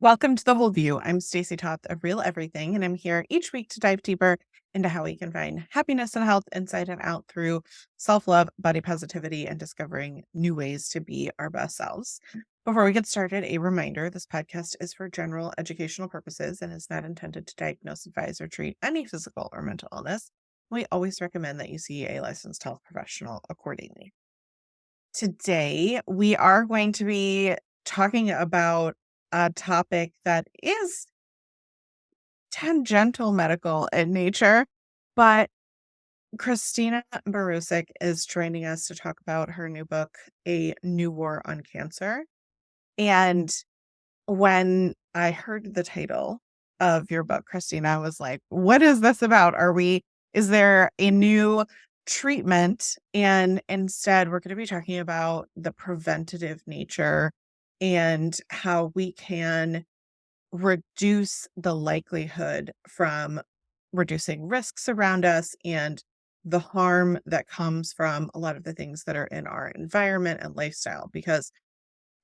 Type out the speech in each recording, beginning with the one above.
Welcome to The Whole View. I'm Stacy Toth of Real Everything, and I'm here each week to dive deeper into how we can find happiness and health inside and out through self-love, body positivity, and discovering new ways to be our best selves. Before we get started, a reminder, this podcast is for general educational purposes and is not intended to diagnose, advise, or treat any physical or mental illness. We always recommend that you see a licensed health professional accordingly. Today, we are going to be talking about a topic that is tangential medical in nature, but Kristina Marusic is joining us to talk about her new book, A New War on Cancer. And when I heard the title of your book, Kristina, I was like, what is this about? Is there a new treatment? And instead, we're going to be talking about the preventative nature and how we can reduce the likelihood from reducing risks around us and the harm that comes from a lot of the things that are in our environment and lifestyle, because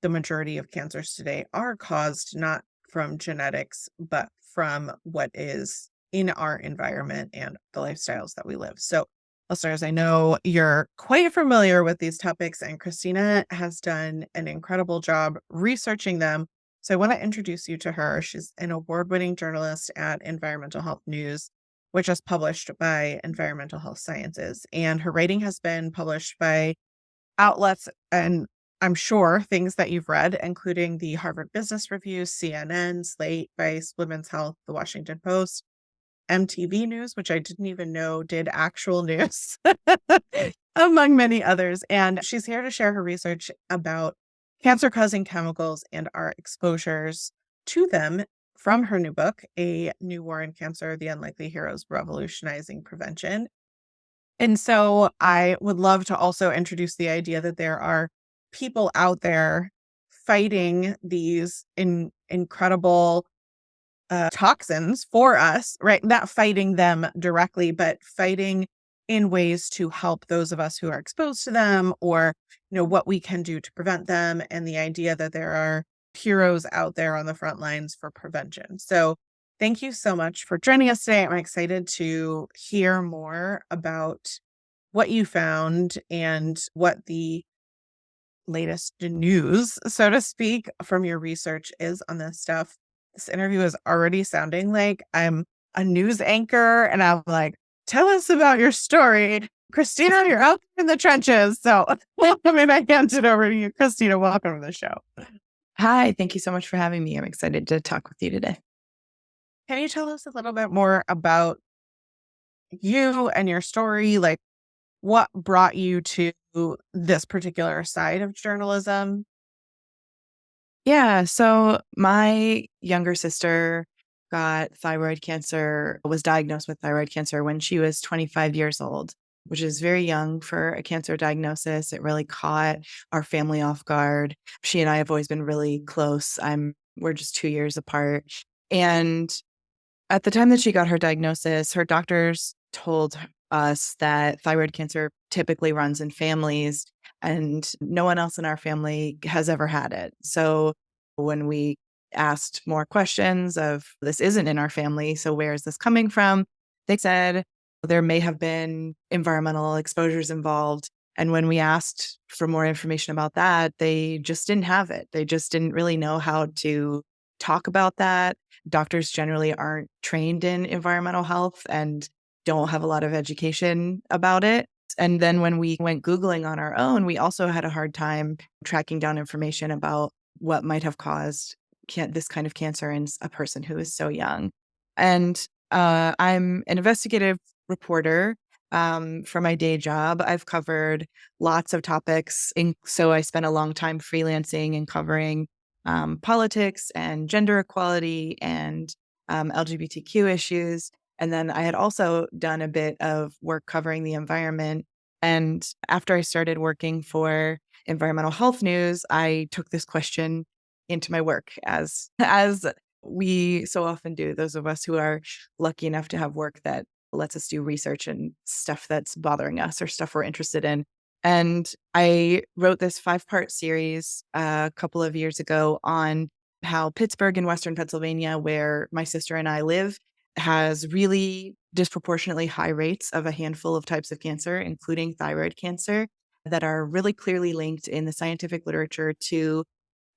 the majority of cancers today are caused not from genetics, but from what is in our environment and the lifestyles that we live. So, listeners, I know you're quite familiar with these topics, and Kristina has done an incredible job researching them. So, I want to introduce you to her. She's an award winning journalist at Environmental Health News, which is published by Environmental Health Sciences. And her writing has been published by outlets and I'm sure things that you've read, including the Harvard Business Review, CNN, Slate, Vice, Women's Health, The Washington Post, MTV News, which I didn't even know did actual news, among many others. And she's here to share her research about cancer-causing chemicals and our exposures to them from her new book, A New War on Cancer, The Unlikely Heroes Revolutionizing Prevention. And so I would love to also introduce the idea that there are people out there fighting these incredible toxins for us, right? Not fighting them directly, but fighting in ways to help those of us who are exposed to them, or what we can do to prevent them, and the idea that there are heroes out there on the front lines for prevention. So thank you so much for joining us today. I'm excited to hear more about what you found and what the latest news, so to speak, from your research is on this stuff. This interview is already sounding like I'm a news anchor, and I'm like, tell us about your story. Kristina, you're out in the trenches. So I hand it over to you. Kristina, welcome to the show. Hi, thank you so much for having me. I'm excited to talk with you today. Can you tell us a little bit more about you and your story? Like, what brought you to this particular side of journalism? Yeah, so my younger sister got thyroid cancer, was diagnosed with thyroid cancer when she was 25 years old, which is very young for a cancer diagnosis. It really caught our family off guard. She and I have always been really close. We're just 2 years apart. And at the time that she got her diagnosis, her doctors told us that thyroid cancer typically runs in families, and no one else in our family has ever had it. So when we asked more questions of this isn't in our family, so where is this coming from? They said there may have been environmental exposures involved. And when we asked for more information about that, they just didn't have it. They just didn't really know how to talk about that. Doctors generally aren't trained in environmental health and don't have a lot of education about it. And then when we went Googling on our own, we also had a hard time tracking down information about what might have caused this kind of cancer in a person who is so young. And I'm an investigative reporter for my day job. I've covered lots of topics. So I spent a long time freelancing and covering politics and gender equality and LGBTQ issues. And then I had also done a bit of work covering the environment. And after I started working for Environmental Health News, I took this question into my work as we so often do, those of us who are lucky enough to have work that lets us do research and stuff that's bothering us or stuff we're interested in. And I wrote this 5-part series a couple of years ago on how Pittsburgh in Western Pennsylvania, where my sister and I live, has really disproportionately high rates of a handful of types of cancer, including thyroid cancer, that are really clearly linked in the scientific literature to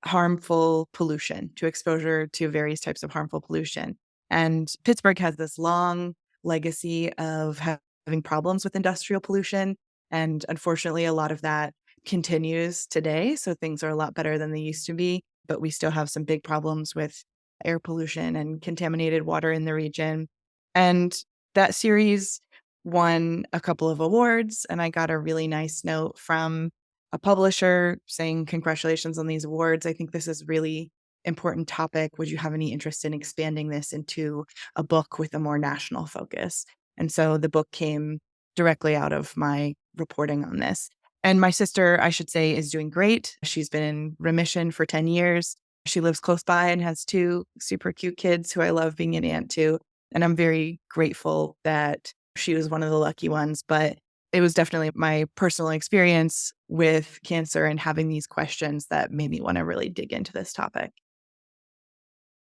harmful pollution, to exposure to various types of harmful pollution. And Pittsburgh has this long legacy of having problems with industrial pollution. And unfortunately, a lot of that continues today. So things are a lot better than they used to be, but we still have some big problems with air pollution and contaminated water in the region. And that series won a couple of awards, and I got a really nice note from a publisher saying, "Congratulations on these awards. I think this is really important topic. Would you have any interest in expanding this into a book with a more national focus?" And so the book came directly out of my reporting on this. And my sister, I should say, is doing great. She's been in remission for 10 years. She lives close by and has two super cute kids who I love being an aunt to. And I'm very grateful that she was one of the lucky ones. But it was definitely my personal experience with cancer and having these questions that made me want to really dig into this topic.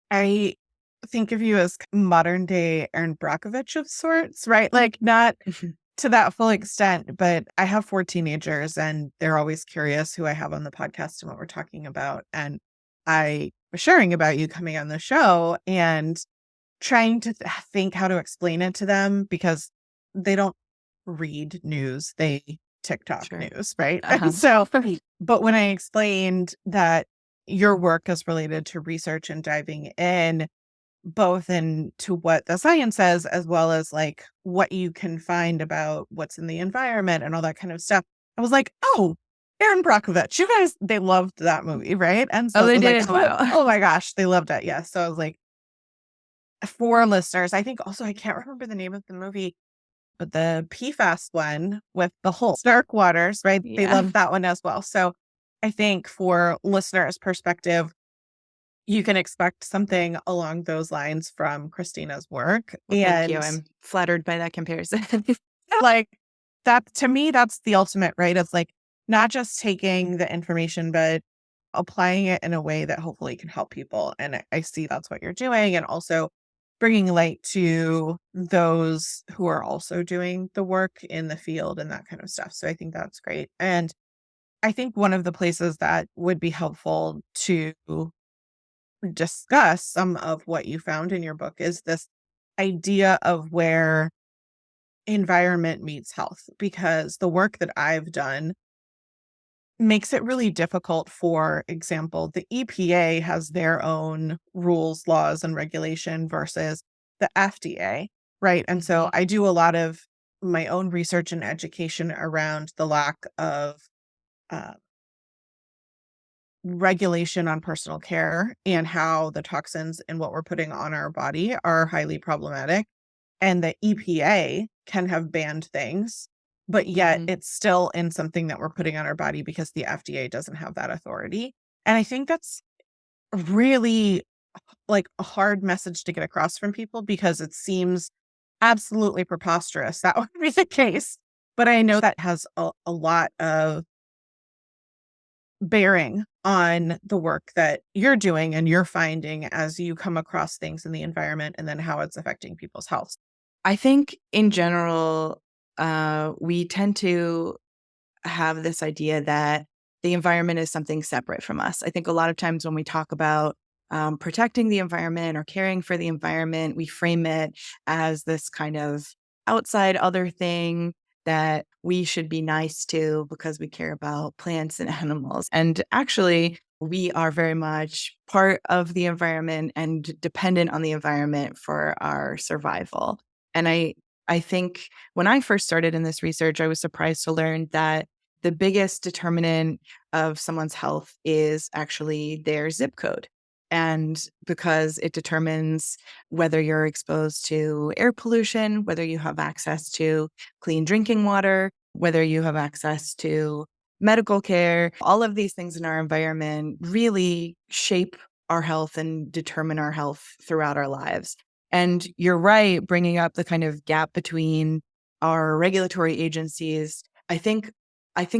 I think of you as modern day Erin Brockovich of sorts, right? Like not to that full extent, but I have 4 teenagers and they're always curious who I have on the podcast and what we're talking about. And I was sharing about you coming on the show and trying to think how to explain it to them because they don't read news, they TikTok Sure. news, right? Uh-huh. And so, but when I explained that your work is related to research and diving in both into what the science says as well as like what you can find about what's in the environment and all that kind of stuff, I was like, oh, Erin Brockovich, you guys, they loved that movie, right? And Oh, so it they was like, did? oh, Wow. oh my gosh, they loved it. Yes. So I was like, for listeners, I think also I can't remember the name of the movie, but the PFAS one with the whole Stark Waters, right? They Yeah. loved that one as well. So I think for listeners' perspective, you can expect something along those lines from Kristina's work. Well, thank you. And I'm flattered by that comparison. like that to me, that's the ultimate, right? It's like not just taking the information, but applying it in a way that hopefully can help people. And I see that's what you're doing. And also bringing light to those who are also doing the work in the field and that kind of stuff. So I think that's great. And I think one of the places that would be helpful to discuss some of what you found in your book is this idea of where environment meets health, because the work that I've done makes it really difficult. For example, the EPA has their own rules, laws, and regulation versus the FDA, right? And so Mhm. I do a lot of my own research and education around the lack of uh, regulation on personal care and how the toxins and what we're putting on our body are highly problematic. And the EPA can have banned things, but yet Mhm. it's still in something that we're putting on our body because the FDA doesn't have that authority. And I think that's really like a hard message to get across from people because it seems absolutely preposterous that would be the case. But I know that has a lot of bearing on the work that you're doing and you're finding as you come across things in the environment and then how it's affecting people's health. I think in general, we tend to have this idea that the environment is something separate from us. I think a lot of times when we talk about protecting the environment or caring for the environment, we frame it as this kind of outside other thing that we should be nice to because we care about plants and animals. And actually, we are very much part of the environment and dependent on the environment for our survival. And I think when I first started in this research, I was surprised to learn that the biggest determinant of someone's health is actually their zip code. And because it determines whether you're exposed to air pollution, whether you have access to clean drinking water, whether you have access to medical care, all of these things in our environment really shape our health and determine our health throughout our lives. And you're right, bringing up the kind of gap between our regulatory agencies. I think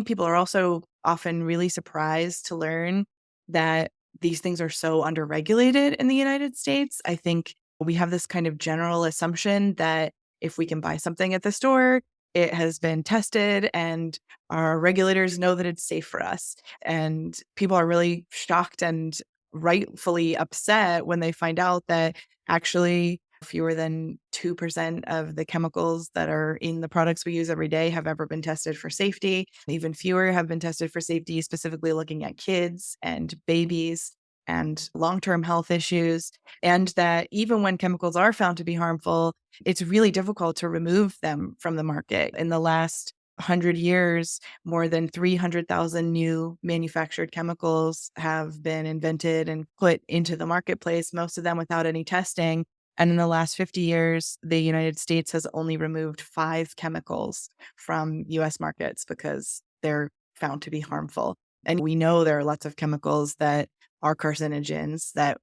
people are also often really surprised to learn that these things are so underregulated in the United States. I think we have this kind of general assumption that if we can buy something at the store, it has been tested and our regulators know that it's safe for us. And people are really shocked and rightfully upset when they find out that actually fewer than 2% of the chemicals that are in the products we use every day have ever been tested for safety. Even fewer have been tested for safety, specifically looking at kids and babies and long-term health issues. And that even when chemicals are found to be harmful, it's really difficult to remove them from the market. In the last 100 years, more than 300,000 new manufactured chemicals have been invented and put into the marketplace, most of them without any testing. And in the last 50 years, the United States has only removed 5 chemicals from US markets because they're found to be harmful. And we know there are lots of chemicals that are carcinogens that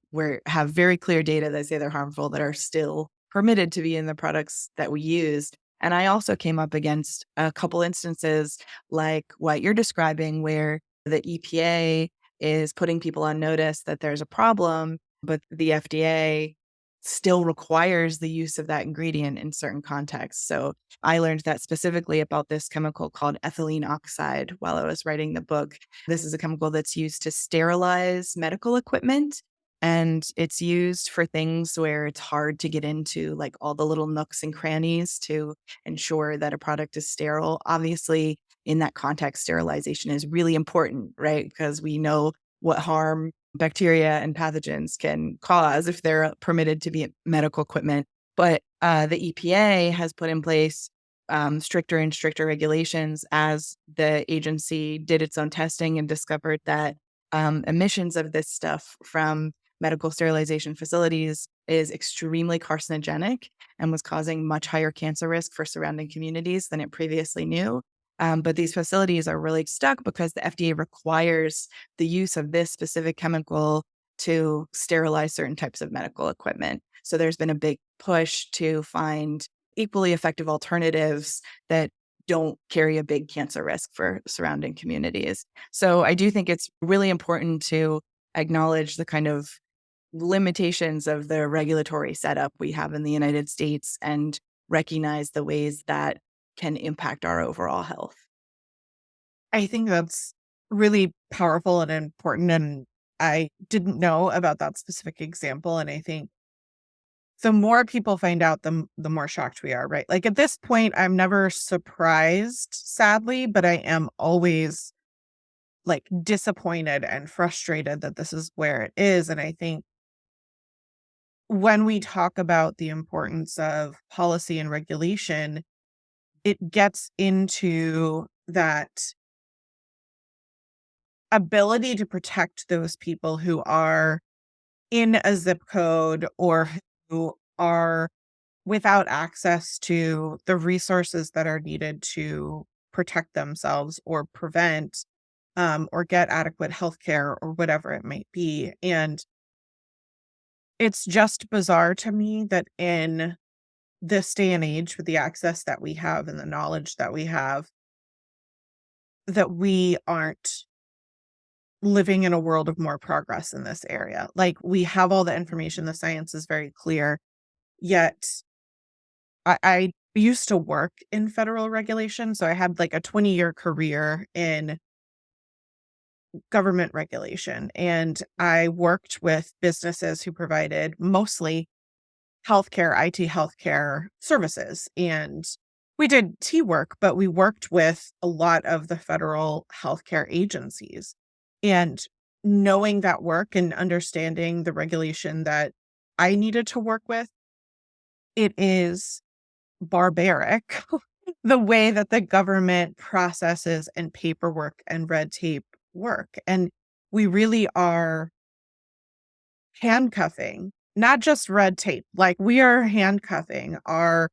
have very clear data that say they're harmful that are still permitted to be in the products that we use. And I also came up against a couple instances like what you're describing, where the EPA is putting people on notice that there's a problem, but the FDA still requires the use of that ingredient in certain contexts. So I learned that specifically about this chemical called ethylene oxide while I was writing the book. This is a chemical that's used to sterilize medical equipment. And it's used for things where it's hard to get into, like all the little nooks and crannies to ensure that a product is sterile. Obviously, in that context, sterilization is really important, right? Because we know what harm bacteria and pathogens can cause if they're permitted to be medical equipment. But the EPA has put in place stricter and stricter regulations as the agency did its own testing and discovered that emissions of this stuff from medical sterilization facilities is extremely carcinogenic and was causing much higher cancer risk for surrounding communities than it previously knew. But these facilities are really stuck because the FDA requires the use of this specific chemical to sterilize certain types of medical equipment. So there's been a big push to find equally effective alternatives that don't carry a big cancer risk for surrounding communities. So I do think it's really important to acknowledge the kind of limitations of the regulatory setup we have in the United States and recognize the ways that can impact our overall health. I think that's really powerful and important, and I didn't know about that specific example, and I think the more people find out, the more shocked we are, right? Like, at this point, I'm never surprised, sadly, but I am always, like, disappointed and frustrated that this is where it is, and I think when we talk about the importance of policy and regulation, it gets into that ability to protect those people who are in a zip code or who are without access to the resources that are needed to protect themselves or prevent or get adequate health care or whatever it might be. And it's just bizarre to me that in this day and age, with the access that we have and the knowledge that we have, that we aren't living in a world of more progress in this area. Like, we have all the information, the science is very clear, yet I used to work in federal regulation, so I had, like, a 20-year career in government regulation, and I worked with businesses who provided mostly healthcare, IT healthcare services, and we did T work, but we worked with a lot of the federal healthcare agencies. And knowing that work and understanding the regulation that I needed to work with, it is barbaric the way that the government processes and paperwork and red tape work. And we really are handcuffing, not just red tape, like we are handcuffing our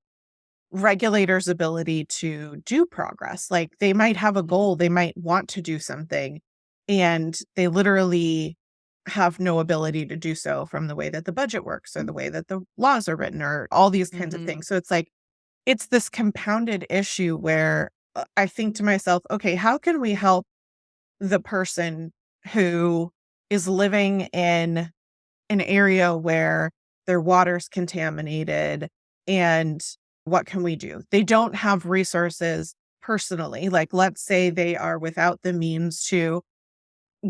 regulators' ability to do progress. Like, they might have a goal, they might want to do something, and they literally have no ability to do so from the way that the budget works or the way that the laws are written or all these kinds of Mhm. things. So it's like, it's this compounded issue where I think to myself, okay, how can we help the person who is living in an area where their water's contaminated, and what can we do? They don't have resources personally. Like, let's say they are without the means to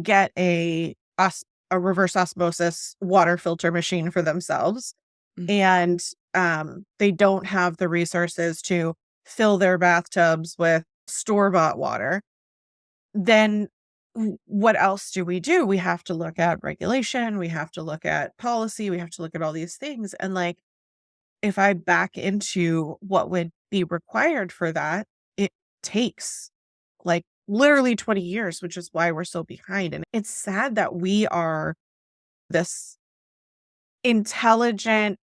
get a reverse osmosis water filter machine for themselves, Mm. and they don't have the resources to fill their bathtubs with store-bought water. Then what else do? We have to look at regulation, we have to look at policy, we have to look at all these things, and, like, if I back into what would be required for that, it takes, like, literally 20 years, which is why we're so behind, and it's sad that we are this intelligent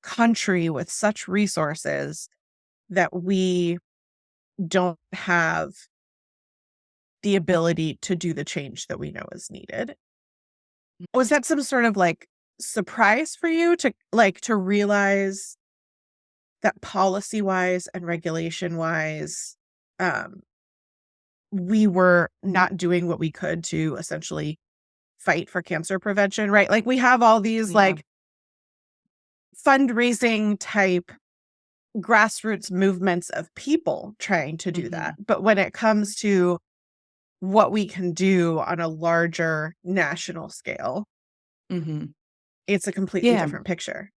country with such resources that we don't have the ability to do the change that we know is needed. Was that some sort of, like, surprise for you to, like, to realize that policy-wise and regulation-wise, um, we were not doing what we could to essentially fight for cancer prevention, right? Like, we have all these, Yeah. like, fundraising type grassroots movements of people trying to do that, Mhm. but when it comes to what we can do on a larger national scale, Mhm. it's a completely Yeah. different picture.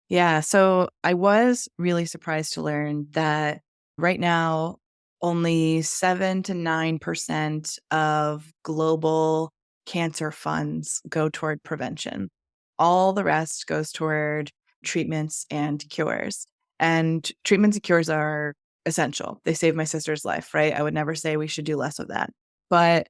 Yeah, so I was really surprised to learn that right now, only 7 to 9% of global cancer funds go toward prevention. All the rest goes toward treatments and cures. And treatments and cures are essential. They saved my sister's life, right? I would never say we should do less of that. But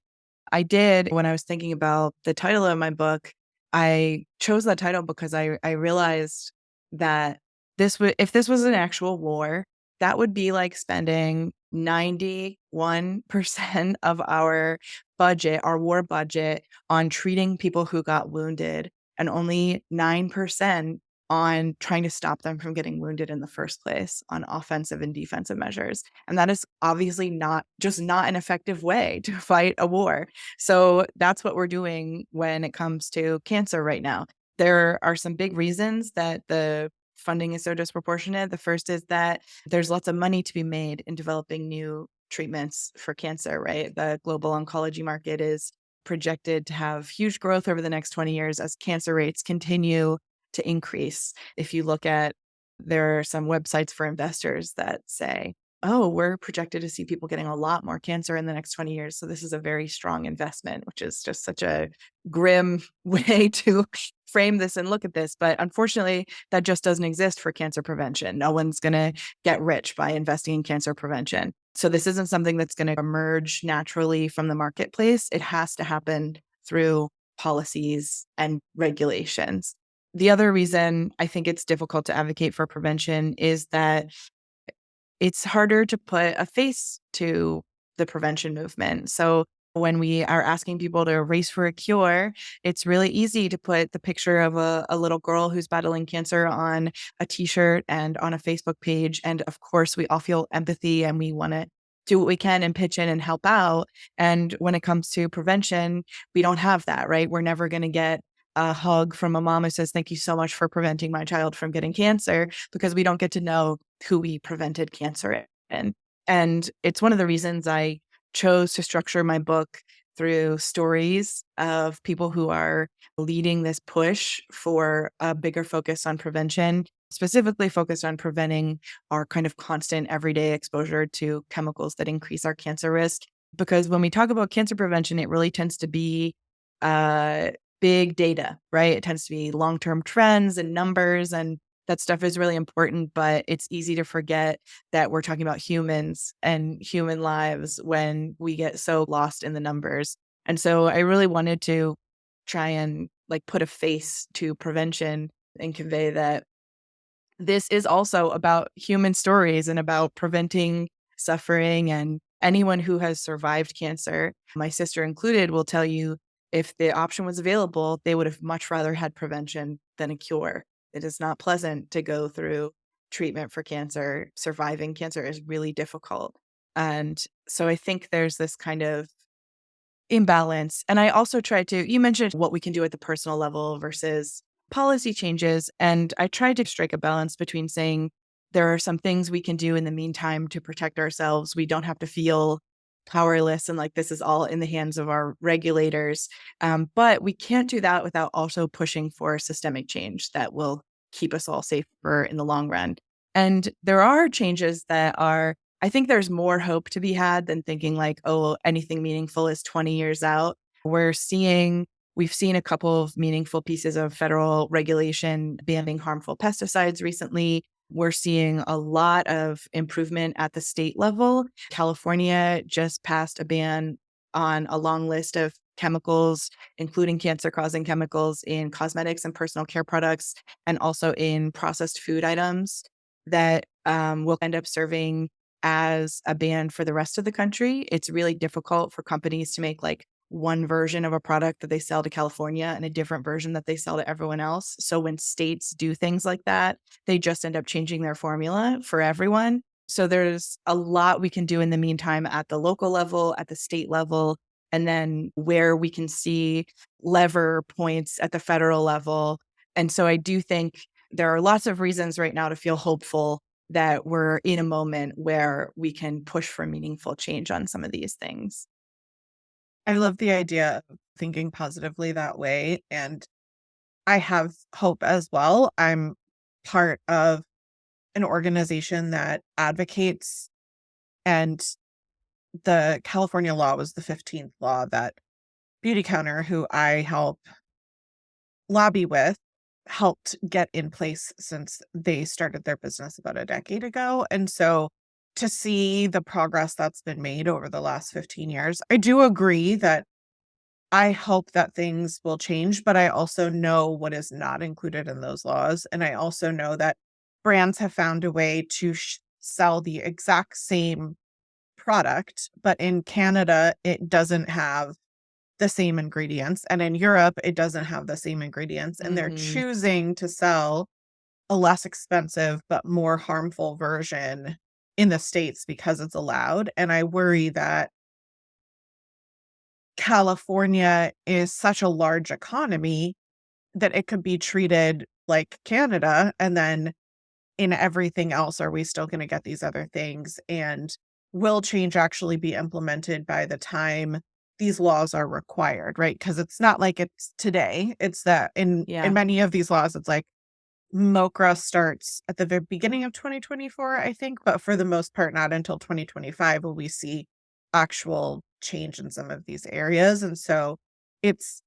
I did when I was thinking about the title of my book. I chose that title because I realized that this would if this was an actual war, that would be like spending 91% of our budget, our war budget, on treating people who got wounded, and only 9% on trying to stop them from getting wounded in the first place on offensive and defensive measures. And that is obviously not an effective way to fight a war. So that's what we're doing when it comes to cancer right now. There are some big reasons that the funding is so disproportionate. The first is that there's lots of money to be made in developing new treatments for cancer, right? The global oncology market is projected to have huge growth over the next 20 years as cancer rates continue to increase. If you look at, there are some websites for investors that say, oh, we're projected to see people getting a lot more cancer in the next 20 years. So this is a very strong investment, which is just such a grim way to frame this and look at this. But unfortunately, that just doesn't exist for cancer prevention. No one's going to get rich by investing in cancer prevention. So this isn't something that's going to emerge naturally from the marketplace. It has to happen through policies and regulations. The other reason I think it's difficult to advocate for prevention is that it's harder to put a face to the prevention movement. So when we are asking people to race for a cure, it's really easy to put the picture of a little girl who's battling cancer on a t-shirt and on a Facebook page. And of course, we all feel empathy and we want to do what we can and pitch in and help out. And when it comes to prevention, we don't have that, right? We're never going to get a hug from a mom who says, thank you so much for preventing my child from getting cancer, because we don't get to know who we prevented cancer in. And it's one of the reasons I chose to structure my book through stories of people who are leading this push for a bigger focus on prevention, specifically focused on preventing our kind of constant everyday exposure to chemicals that increase our cancer risk. Because when we talk about cancer prevention, it really tends to be uh, big data, right? It tends to be long-term trends and numbers, and that stuff is really important, but it's easy to forget that we're talking about humans and human lives when we get so lost in the numbers. And so I really wanted to try and like put a face to prevention and convey that this is also about human stories and about preventing suffering. And anyone who has survived cancer, my sister included, will tell you if the option was available, they would have much rather had prevention than a cure. It is not pleasant to go through treatment for cancer. Surviving cancer is really difficult. And so I think there's this kind of imbalance. And I also try to, you mentioned what we can do at the personal level versus policy changes. And I tried to strike a balance between saying there are some things we can do in the meantime to protect ourselves. We don't have to feel powerless and like this is all in the hands of our regulators. But we can't do that without also pushing for systemic change that will keep us all safer in the long run. And there are changes that are, I think there's more hope to be had than thinking like, oh, anything meaningful is 20 years out. We've seen a couple of meaningful pieces of federal regulation banning harmful pesticides recently. We're seeing a lot of improvement at the state level. California just passed a ban on a long list of chemicals, including cancer-causing chemicals in cosmetics and personal care products, and also in processed food items that will end up serving as a ban for the rest of the country. It's really difficult for companies to make like one version of a product that they sell to California and a different version that they sell to everyone else. So when states do things like that, they just end up changing their formula for everyone. So there's a lot we can do in the meantime at the local level, at the state level, and then where we can see lever points at the federal level. And so I do think there are lots of reasons right now to feel hopeful that we're in a moment where we can push for meaningful change on some of these things. I love the idea of thinking positively that way, and I have hope as well. I'm part of an organization that advocates, and the California law was the 15th law that Beauty Counter, who I help lobby with, helped get in place since they started their business about a decade ago. And so to see the progress that's been made over the last 15 years, I do agree that I hope that things will change, but I also know what is not included in those laws. And I also know that brands have found a way to sell the exact same product, but in Canada, it doesn't have the same ingredients. And in Europe, it doesn't have the same ingredients. And they're Mhm. choosing to sell a less expensive, but more harmful version in the States because it's allowed. And I worry that California is such a large economy that it could be treated like Canada. And then in everything else, are we still going to get these other things? And will change actually be implemented by the time these laws are required, right? Because it's not like it's today. It's that in Yeah. many of these laws, it's like MOCRA starts at the very beginning of 2024, I think, but for the most part, not until 2025 will we see actual change in some of these areas. And so it's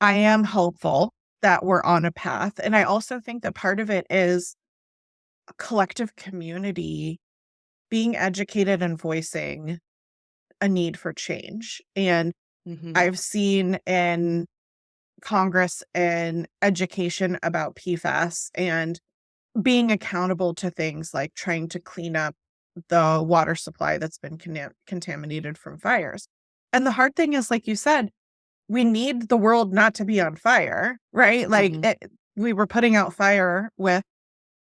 I am hopeful that we're on a path. And I also think that part of it is a collective community being educated and voicing a need for change. And Mhm. I've seen in Congress and education about PFAS and being accountable to things like trying to clean up the water supply that's been contaminated from fires. And the hard thing is, like you said, we need the world not to be on fire, right? Mhm. We were putting out fire with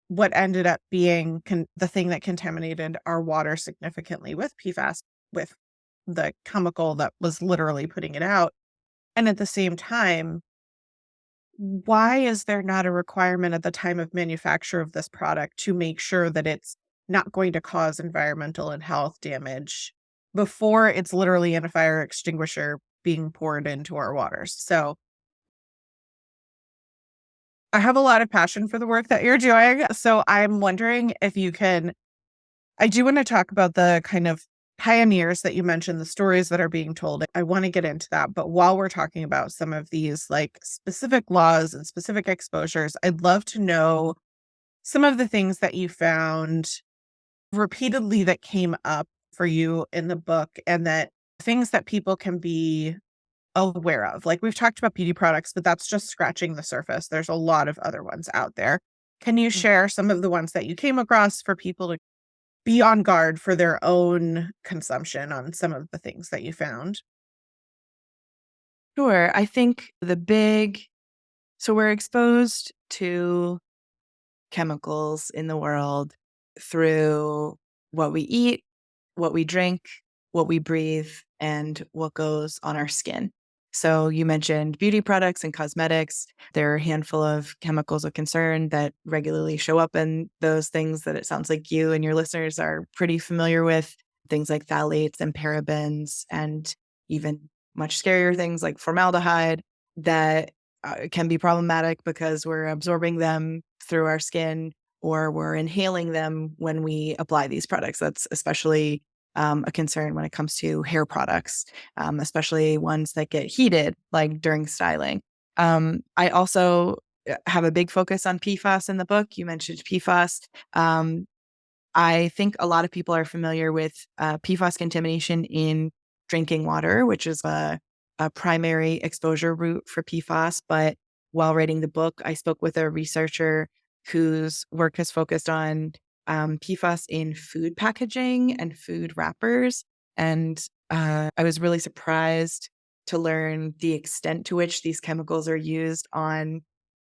what ended up being the thing that contaminated our water significantly with PFAS, with the chemical that was literally putting it out. And at the same time, why is there not a requirement at the time of manufacture of this product to make sure that it's not going to cause environmental and health damage before it's literally in a fire extinguisher being poured into our waters? So I have a lot of passion for the work that you're doing. So I'm wondering if you can I do want to talk about the kind of pioneers that you mentioned, the stories that are being told. I want to get into that. But while we're talking about some of these like specific laws and specific exposures, I'd love to know some of the things that you found repeatedly that came up for you in the book and that things that people can be aware of. Like we've talked about beauty products, but that's just scratching the surface. There's a lot of other ones out there. Can you Mm. share some of the ones that you came across for people to be on guard for their own consumption on some of the things that you found? Sure. I think so we're exposed to chemicals in the world through what we eat, what we drink, what we breathe, and what goes on our skin. So you mentioned beauty products and cosmetics. There are a handful of chemicals of concern that regularly show up in those things that it sounds like you and your listeners are pretty familiar with. Things like phthalates and parabens, and even much scarier things like formaldehyde that can be problematic because we're absorbing them through our skin or we're inhaling them when we apply these products. That's especially a concern when it comes to hair products, especially ones that get heated, like during styling. I also have a big focus on PFAS in the book. You mentioned PFAS. Um, I think a lot of people are familiar with PFAS contamination in drinking water, which is a primary exposure route for PFAS. But while writing the book, I spoke with a researcher whose work has focused on PFAS in food packaging and food wrappers. And I was really surprised to learn the extent to which these chemicals are used on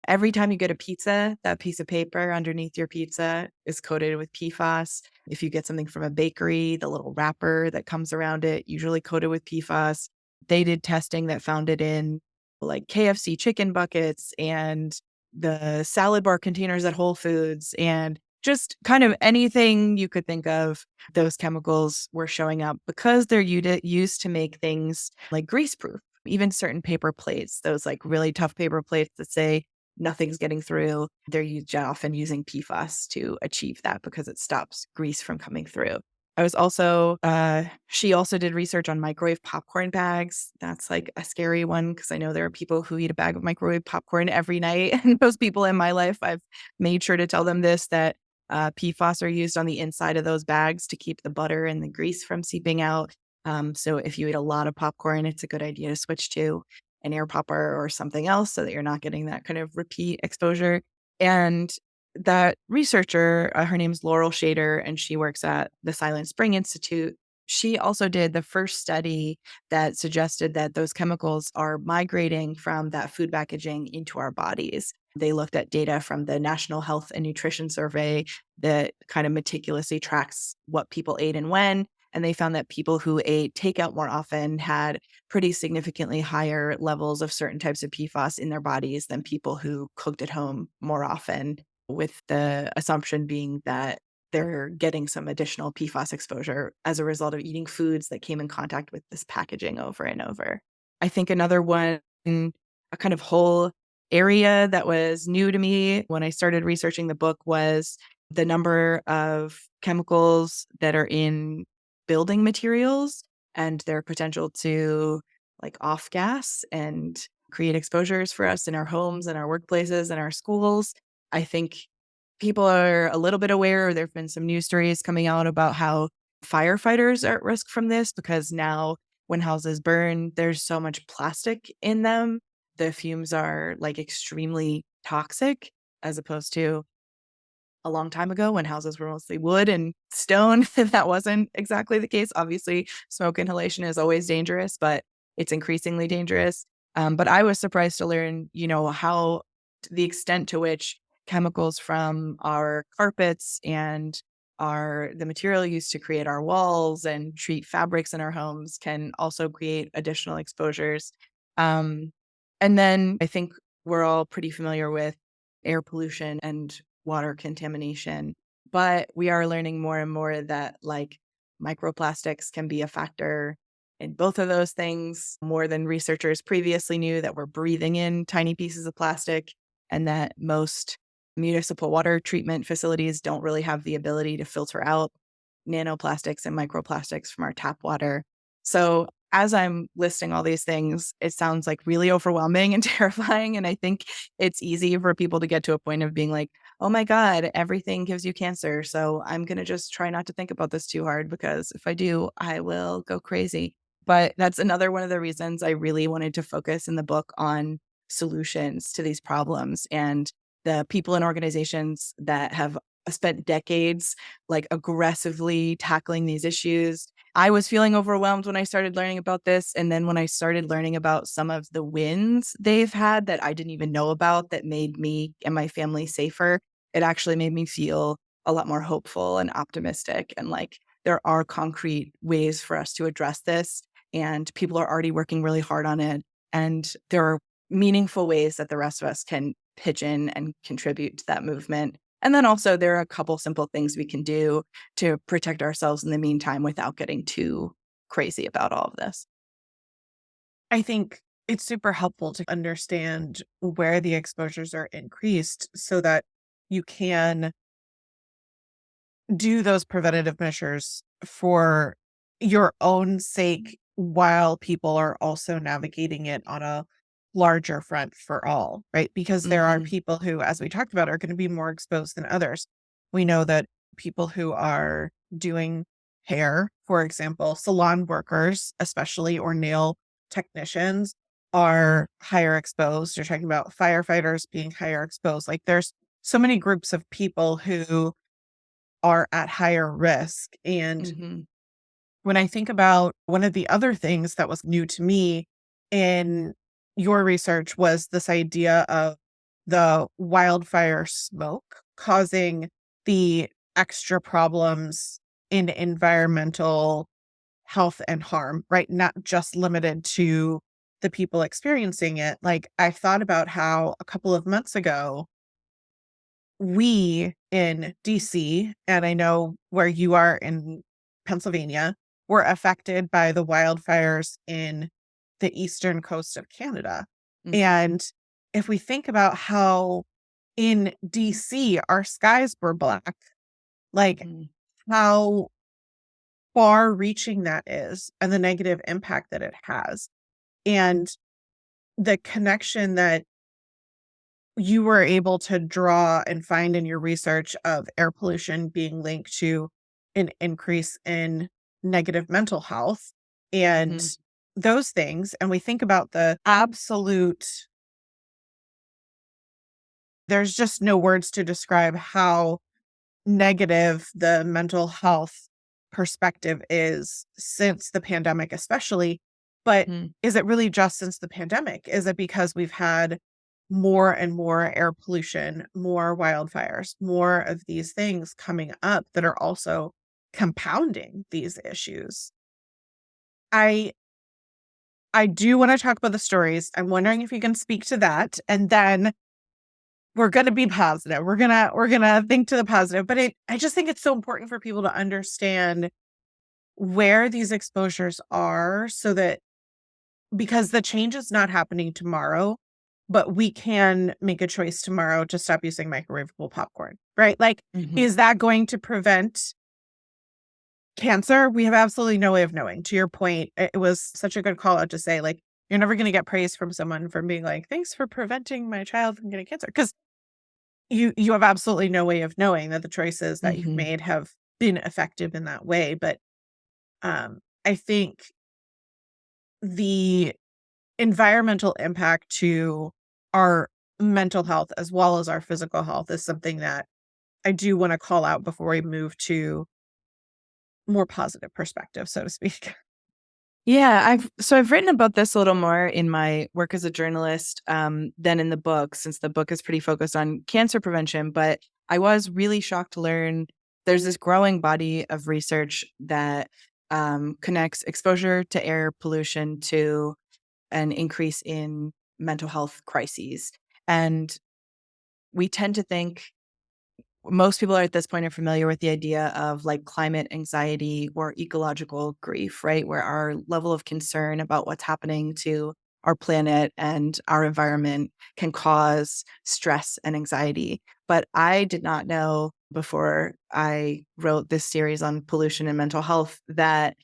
every time you get a pizza, that piece of paper underneath your pizza is coated with PFAS. If you get something from a bakery, the little wrapper that comes around it, usually coated with PFAS. They did testing that found it in like KFC chicken buckets and the salad bar containers at Whole Foods and just kind of anything you could think of. Those chemicals were showing up because they're used to make things like grease proof. Even certain paper plates, those like really tough paper plates that say nothing's getting through. They're often using PFAS to achieve that because it stops grease from coming through. I was also, she also did research on microwave popcorn bags. That's like a scary one because I know there are people who eat a bag of microwave popcorn every night. And those people in my life, I've made sure to tell them this that PFAS are used on the inside of those bags to keep the butter and the grease from seeping out. So if you eat a lot of popcorn, it's a good idea to switch to an air popper or something else so that you're not getting that kind of repeat exposure. And that researcher, her name's Laurel Shader, and she works at the Silent Spring Institute. She also did the first study that suggested that those chemicals are migrating from that food packaging into our bodies. They looked at data from the National Health and Nutrition Survey that kind of meticulously tracks what people ate and when. And they found that people who ate takeout more often had pretty significantly higher levels of certain types of PFAS in their bodies than people who cooked at home more often, with the assumption being that they're getting some additional PFAS exposure as a result of eating foods that came in contact with this packaging over and over. I think another one, a kind of whole area that was new to me when I started researching the book was the number of chemicals that are in building materials and their potential to like off gas and create exposures for us in our homes and our workplaces and our schools. I think people are a little bit aware. There have been some news stories coming out about how firefighters are at risk from this because now when houses burn, there's so much plastic in them. The fumes are like extremely toxic as opposed to a long time ago when houses were mostly wood and stone. If that wasn't exactly the case, obviously smoke inhalation is always dangerous, but it's increasingly dangerous. But I was surprised to learn, how the extent to which chemicals from our carpets and the material used to create our walls and treat fabrics in our homes can also create additional exposures. Um, and then I think we're all pretty familiar with air pollution and water contamination. But we are learning more and more that like microplastics can be a factor in both of those things more than researchers previously knew, that we're breathing in tiny pieces of plastic and that most municipal water treatment facilities don't really have the ability to filter out nanoplastics and microplastics from our tap water. So as I'm listing all these things, it sounds like really overwhelming and terrifying. And I think it's easy for people to get to a point of being like, oh my God, everything gives you cancer. So I'm going to just try not to think about this too hard because if I do, I will go crazy. But that's another one of the reasons I really wanted to focus in the book on solutions to these problems and the people and organizations that have spent decades like aggressively tackling these issues. I was feeling overwhelmed when I started learning about this. And then when I started learning about some of the wins they've had that I didn't even know about that made me and my family safer, it actually made me feel a lot more hopeful and optimistic. And like there are concrete ways for us to address this. and people are already working really hard on it. And there are meaningful ways that the rest of us can pitch in and contribute to that movement. And then also there are a couple simple things we can do to protect ourselves in the meantime without getting too crazy about all of this. I think it's super helpful to understand where the exposures are increased so that you can do those preventative measures for your own sake while people are also navigating it on a larger front for all, right? Because there are Mhm. people who, as we talked about, are going to be more exposed than others. We know that people who are doing hair, for example, salon workers, especially, or nail technicians are higher exposed. You're talking about firefighters being higher exposed. Like there's so many groups of people who are at higher risk. And Mhm. when I think about one of the other things that was new to me in your research was this idea of the wildfire smoke causing the extra problems in environmental health and harm, right? Not just limited to the people experiencing it. Like I thought about how a couple of months ago, we in DC, and I know where you are in Pennsylvania, were affected by the wildfires in the eastern coast of Canada. Mhm. And if we think about how in DC our skies were black, like Mhm. how far reaching that is and the negative impact that it has. And the connection that you were able to draw and find in your research of air pollution being linked to an increase in negative mental health and Mhm. those things. And we think about the absolute, there's just no words to describe how negative the mental health perspective is since the pandemic, especially. But Mhm. is it really just since the pandemic? Is it because we've had more and more air pollution, more wildfires, more of these things coming up that are also compounding these issues? I I do want to talk about the stories. I'm wondering if you can speak to that, and then we're gonna be positive. We're gonna think to the positive, but I just think it's so important for people to understand where these exposures are so that because the change is not happening tomorrow, but we can make a choice tomorrow to stop using microwavable popcorn, right? Like, Mhm. is that going to prevent cancer? We have absolutely no way of knowing. To your point, it was such a good call out to say, like, you're never gonna get praise from someone from being like, thanks for preventing my child from getting cancer. Because you have absolutely no way of knowing that the choices that you've Mhm. made have been effective in that way, but, I think the environmental impact to our mental health as well as our physical health is something that I do wanna call out before we move to more positive perspective, so to speak. Yeah, I've written about this a little more in my work as a journalist, than in the book, since the book is pretty focused on cancer prevention. But I was really shocked to learn there's this growing body of research that connects exposure to air pollution to an increase in mental health crises. And we tend to think most people are at this point are familiar with the idea of like climate anxiety or ecological grief, right? Where our level of concern about what's happening to our planet and our environment can cause stress and anxiety. But I did not know before I wrote this series on pollution and mental health that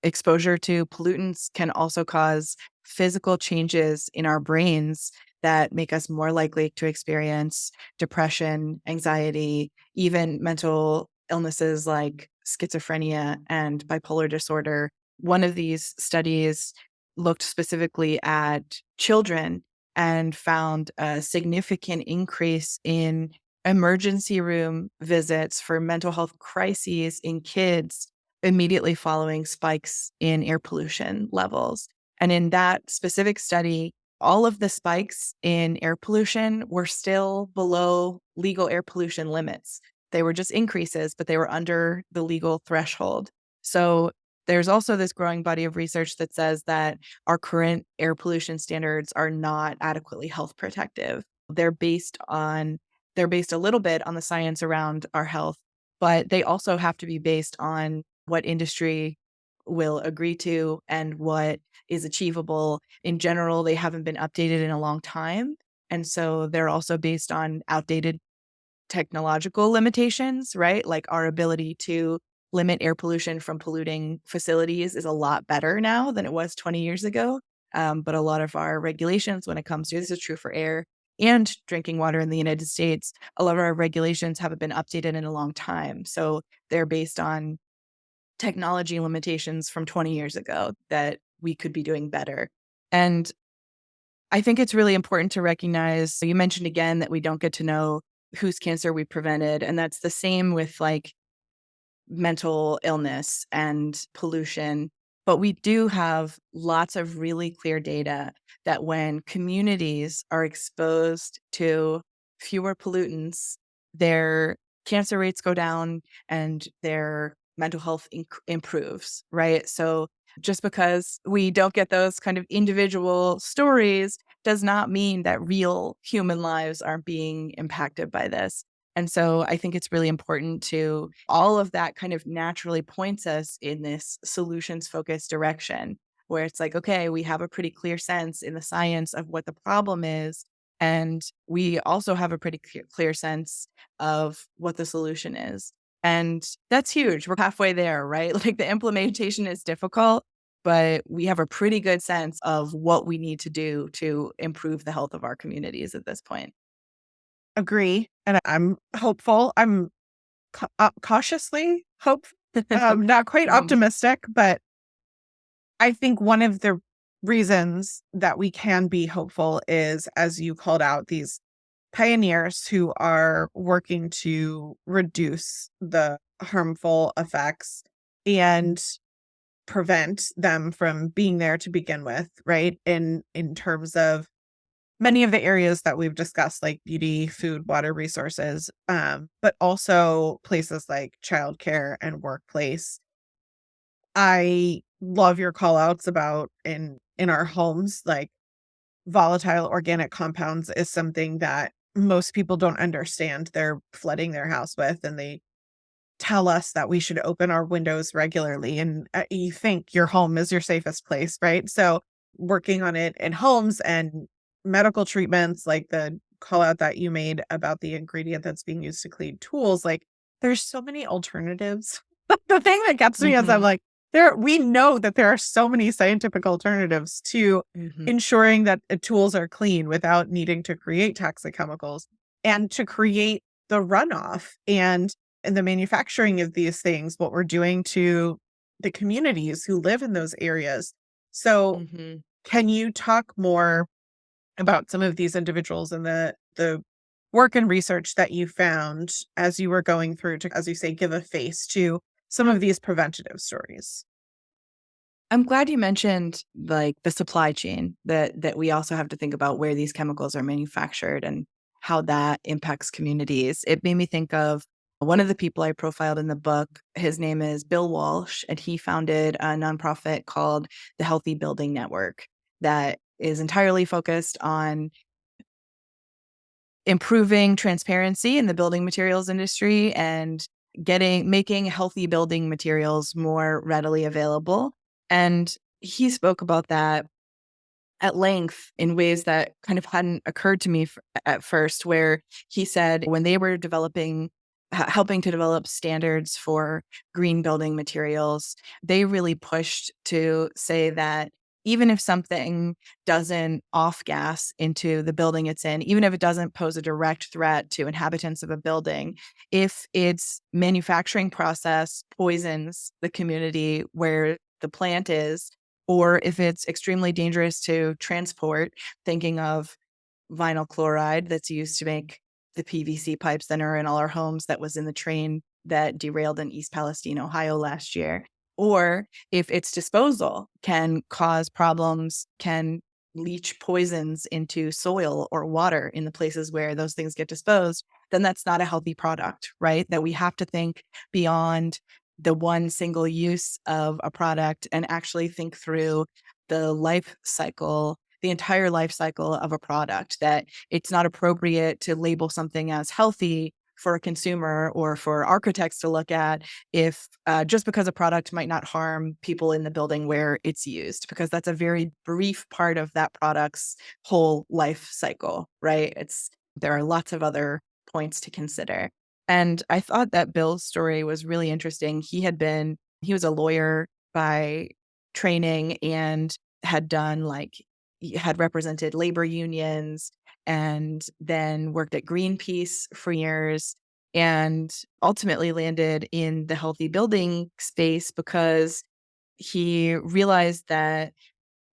exposure to pollutants can also cause physical changes in our brains that make us more likely to experience depression, anxiety, even mental illnesses like schizophrenia and bipolar disorder. One of these studies looked specifically at children and found a significant increase in emergency room visits for mental health crises in kids immediately following spikes in air pollution levels. And in that specific study, all of the spikes in air pollution were still below legal air pollution limits. They were just increases, but they were under the legal threshold. So there's also this growing body of research that says that our current air pollution standards are not adequately health protective. They're based on they're based a little bit on the science around our health, but they also have to be based on what industry will agree to and what is achievable. In general, they haven't been updated in a long time. And so they're also based on outdated technological limitations, right? Like our ability to limit air pollution from polluting facilities is a lot better now than it was 20 years ago. But a lot of our regulations, when it comes to this, is true for air and drinking water in the United States, a lot of our regulations haven't been updated in a long time. So they're based on technology limitations from 20 years ago that we could be doing better. And I think it's really important to recognize, so you mentioned again that we don't get to know whose cancer we prevented. And that's the same with like mental illness and pollution. But we do have lots of really clear data that when communities are exposed to fewer pollutants, their cancer rates go down and their mental health improves, right? So just because we don't get those kind of individual stories does not mean that real human lives aren't being impacted by this. And so I think it's really important to all of that kind of naturally points us in this solutions focused direction where it's like, okay, we have a pretty clear sense in the science of what the problem is. And we also have a pretty clear sense of what the solution is. And that's huge. We're halfway there, right? Like the implementation is difficult, but we have a pretty good sense of what we need to do to improve the health of our communities at this point. Agree, and I'm hopeful. I'm cautiously hopeful, not quite Um, optimistic, but I think one of the reasons that we can be hopeful is, as you called out, these pioneers who are working to reduce the harmful effects and prevent them from being there to begin with, right? In terms of many of the areas that we've discussed, like beauty, food, water resources, but also places like childcare and workplace. I love your call outs about in our homes, like volatile organic compounds is something that most people don't understand they're flooding their house with, and they tell us that we should open our windows regularly, and you think your home is your safest place, right? So working on it in homes and medical treatments, like the call out that you made about the ingredient that's being used to clean tools, like there's so many alternatives. The thing that gets me is I'm mhm, like, we know that there are so many scientific alternatives to mhm, ensuring that tools are clean without needing to create toxic chemicals and to create the runoff and the manufacturing of these things, what we're doing to the communities who live in those areas. So, mhm. can you talk more about some of these individuals and the work and research that you found as you were going through to, as you say, give a face to some of these preventative stories? I'm glad you mentioned like the supply chain that we also have to think about where these chemicals are manufactured and how that impacts communities. It made me think of one of the people I profiled in the book. His name is Bill Walsh, and he founded a nonprofit called the Healthy Building Network that is entirely focused on improving transparency in the building materials industry and making healthy building materials more readily available. And he spoke about that at length in ways that kind of hadn't occurred to me at first, where he said when they were helping to develop standards for green building materials, they really pushed to say that even if something doesn't off gas into the building it's in, even if it doesn't pose a direct threat to inhabitants of a building, if its manufacturing process poisons the community where the plant is, or if it's extremely dangerous to transport, thinking of vinyl chloride that's used to make the PVC pipes that are in all our homes that was in the train that derailed in East Palestine, Ohio last year. Or if its disposal can cause problems, can leach poisons into soil or water in the places where those things get disposed, then that's not a healthy product, right? That we have to think beyond the one single use of a product and actually think through the life cycle, the entire life cycle of a product, that it's not appropriate to label something as healthy for a consumer or for architects to look at if just because a product might not harm people in the building where it's used, because that's a very brief part of that product's whole life cycle, right? There are lots of other points to consider. And I thought that Bill's story was really interesting. He was a lawyer by training and had done had represented labor unions and then worked at Greenpeace for years and ultimately landed in the healthy building space because he realized that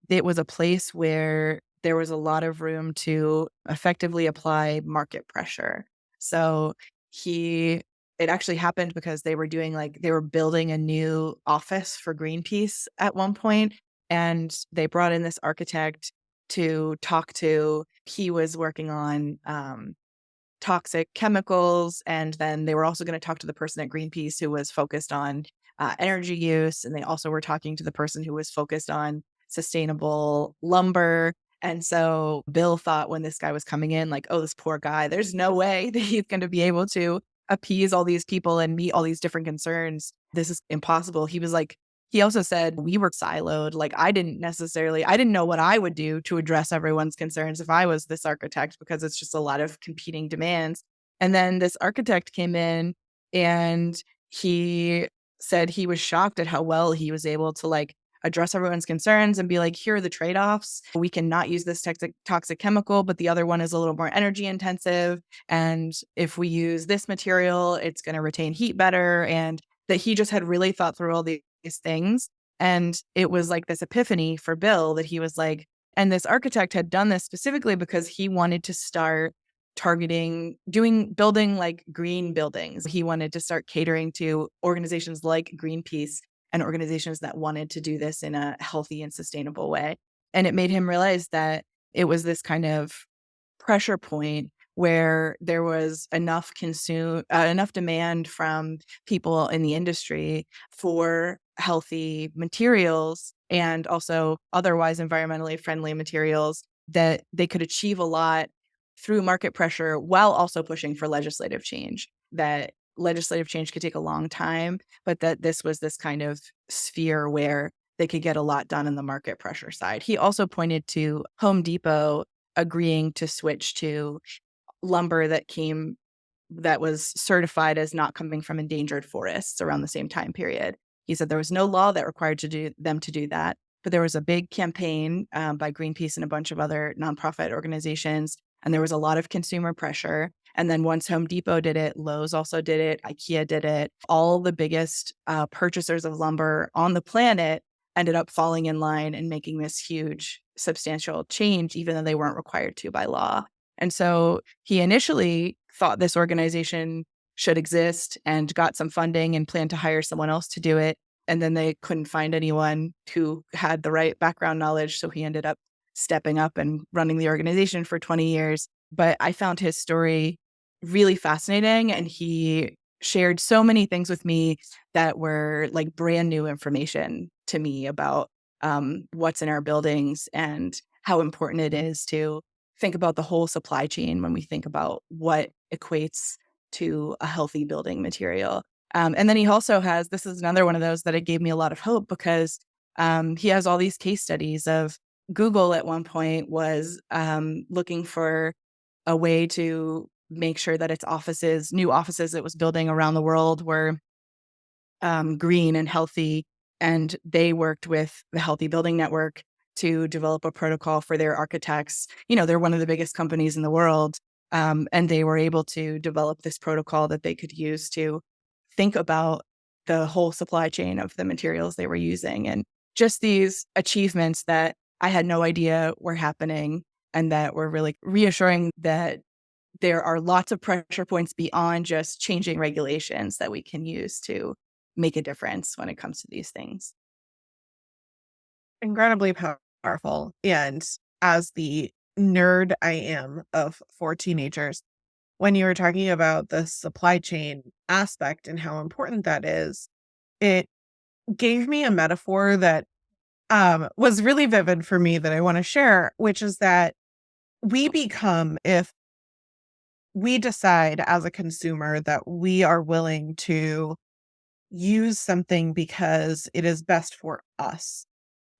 it was a place where there was a lot of room to effectively apply market pressure. So he it actually happened because they were building a new office for Greenpeace at one point, and they brought in this architect to talk to. He was working on toxic chemicals. And then they were also going to talk to the person at Greenpeace who was focused on energy use. And they also were talking to the person who was focused on sustainable lumber. And so Bill thought when this guy was coming in, like, oh, this poor guy, there's no way that he's going to be able to appease all these people and meet all these different concerns. This is impossible. He also said we were siloed. Like I didn't know what I would do to address everyone's concerns if I was this architect, because it's just a lot of competing demands. And then this architect came in and he said he was shocked at how well he was able to address everyone's concerns and be like, here are the trade-offs. We cannot use this toxic chemical, but the other one is a little more energy intensive. And if we use this material, it's going to retain heat better. And that he just had really thought through all these things. And it was like this epiphany for Bill that he was like, and this architect had done this specifically because he wanted to start building like green buildings. He wanted to start catering to organizations like Greenpeace and organizations that wanted to do this in a healthy and sustainable way. And it made him realize that it was this kind of pressure point where there was enough demand from people in the industry for healthy materials and also otherwise environmentally friendly materials that they could achieve a lot through market pressure while also pushing for legislative change. That legislative change could take a long time, but that this was this kind of sphere where they could get a lot done on the market pressure side. He also pointed to Home Depot agreeing to switch to lumber that was certified as not coming from endangered forests around the same time period. He said there was no law that required them to do that, but there was a big campaign by Greenpeace and a bunch of other nonprofit organizations, and there was a lot of consumer pressure. And then once Home Depot did it, Lowe's also did it, IKEA did it. All the biggest purchasers of lumber on the planet ended up falling in line and making this huge, substantial change, even though they weren't required to by law. And so he initially thought this organization should exist and got some funding and planned to hire someone else to do it. And then they couldn't find anyone who had the right background knowledge. So he ended up stepping up and running the organization for 20 years. But I found his story really fascinating. And he shared so many things with me that were like brand new information to me about what's in our buildings and how important it is to think about the whole supply chain when we think about what equates to a healthy building material. And then he also has, this is another one of those that it gave me a lot of hope because he has all these case studies of Google at one point was looking for a way to make sure that its new offices it was building around the world were green and healthy. And they worked with the Healthy Building Network to develop a protocol for their architects. You know, they're one of the biggest companies in the world. And they were able to develop this protocol that they could use to think about the whole supply chain of the materials they were using. And just these achievements that I had no idea were happening and that were really reassuring that there are lots of pressure points beyond just changing regulations that we can use to make a difference when it comes to these things. Incredibly powerful. And as the nerd I am of 4 teenagers, when you were talking about the supply chain aspect and how important that is, it gave me a metaphor that was really vivid for me that I want to share, which is that we become, if we decide as a consumer that we are willing to use something because it is best for us,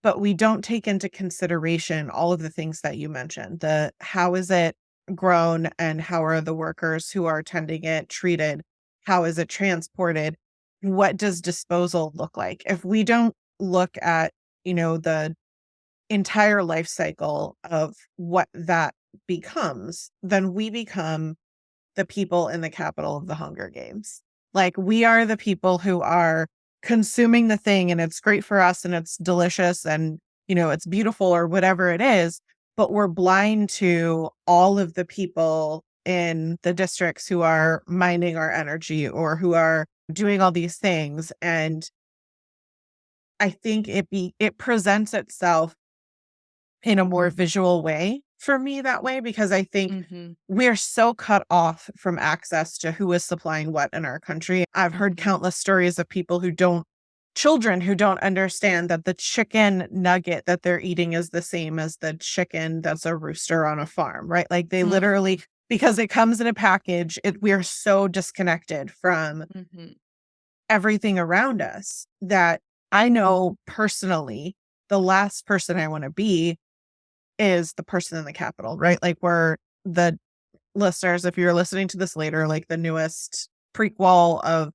but we don't take into consideration all of the things that you mentioned. The how is it grown and how are the workers who are tending it treated? How is it transported? What does disposal look like? If we don't look at, the entire life cycle of what that becomes, then we become the people in the capital of the Hunger Games. Like, we are the people who are consuming the thing and it's great for us and it's delicious and, it's beautiful or whatever it is, but we're blind to all of the people in the districts who are mining our energy or who are doing all these things. And I think it presents itself in a more visual way for me that way, because I think Mhm. we're so cut off from access to who is supplying what in our country. I've heard Mhm. countless stories of children who don't understand that the chicken nugget that they're eating is the same as the chicken that's a rooster on a farm, right? Like, they literally, Mhm. because it comes in a package, we're so disconnected from Mhm. everything around us that I know personally the last person I want to be is the person in the Capitol, right? Like, we're the listeners, if you're listening to this later, like, the newest prequel of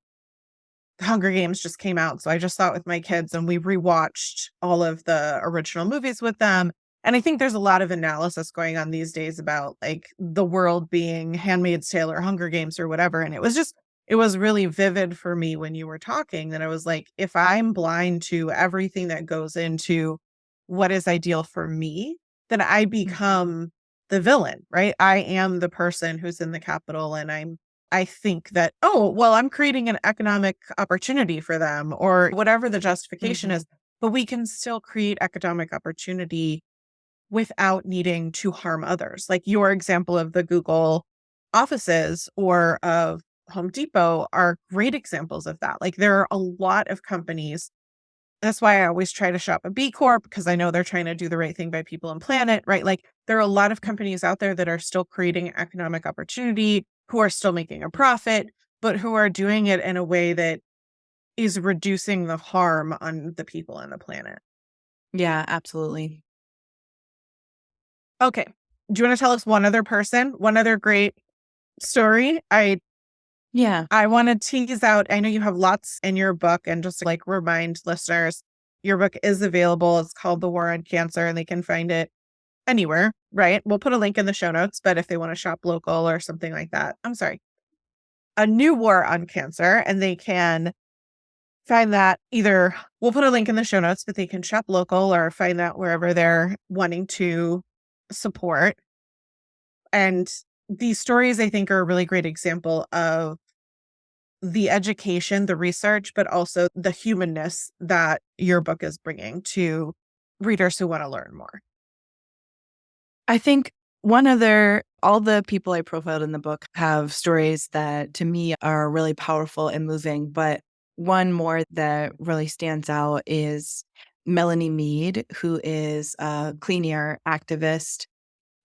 The Hunger Games just came out. So I just saw it with my kids and we rewatched all of the original movies with them. And I think there's a lot of analysis going on these days about, like, the world being Handmaid's Tale or Hunger Games or whatever. And it was really vivid for me when you were talking that I was like, if I'm blind to everything that goes into what is ideal for me, then I Mhm. become the villain, right? I am the person who's in the Capitol and I think that, oh, well, I'm creating an economic opportunity for them or whatever the justification is, Mhm. but we can still create economic opportunity without needing to harm others. Like, your example of the Google offices or of Home Depot are great examples of that. Like, there are a lot of companies. That's why I always try to shop a B Corp, because I know they're trying to do the right thing by people and planet, right? Like, there are a lot of companies out there that are still creating economic opportunity, who are still making a profit, but who are doing it in a way that is reducing the harm on the people and the planet. Yeah, absolutely. Okay. Do you want to tell us one other great story? Yeah. I want to tease out, I know you have lots in your book, and just to, like, remind listeners, your book is available. It's called The War on Cancer and they can find it anywhere, right? We'll put a link in the show notes, but if they want to shop local or something like that, I'm sorry, A New War on Cancer, and they can find that either, we'll put a link in the show notes, but they can shop local or find that wherever they're wanting to support. And these stories, I think, are a really great example of the education, the research, but also the humanness that your book is bringing to readers who want to learn more. I think all the people I profiled in the book have stories that to me are really powerful and moving. But one more that really stands out is Melanie Mead, who is a clean air activist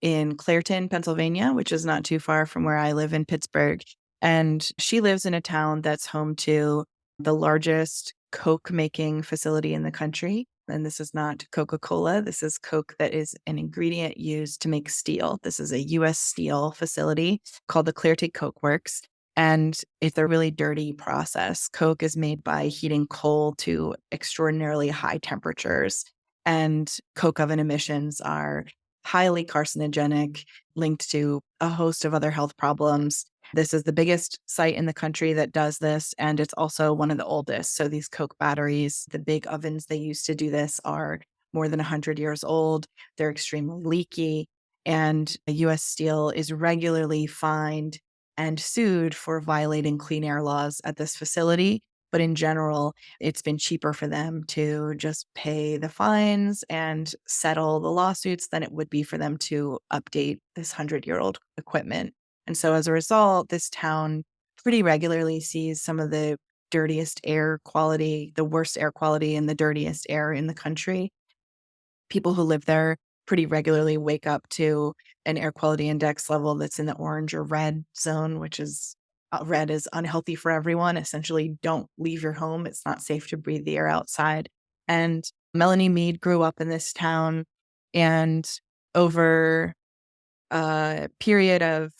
in Clairton, Pennsylvania, which is not too far from where I live in Pittsburgh. And she lives in a town that's home to the largest Coke making facility in the country. And this is not Coca Cola. This is Coke that is an ingredient used to make steel. This is a US steel facility called the Clairton Coke Works. And it's a really dirty process. Coke is made by heating coal to extraordinarily high temperatures. And coke oven emissions are highly carcinogenic, linked to a host of other health problems. This is the biggest site in the country that does this, and it's also one of the oldest. So these Coke batteries, the big ovens they use to do this, are more than 100 years old. They're extremely leaky, and US Steel is regularly fined and sued for violating clean air laws at this facility. But in general, it's been cheaper for them to just pay the fines and settle the lawsuits than it would be for them to update this 100-year-old equipment. And so as a result, this town pretty regularly sees some of the dirtiest air quality, the worst air quality and the dirtiest air in the country. People who live there pretty regularly wake up to an air quality index level that's in the orange or red zone, which is red is unhealthy for everyone. Essentially, don't leave your home. It's not safe to breathe the air outside. And Melanie Mead grew up in this town, and over a period of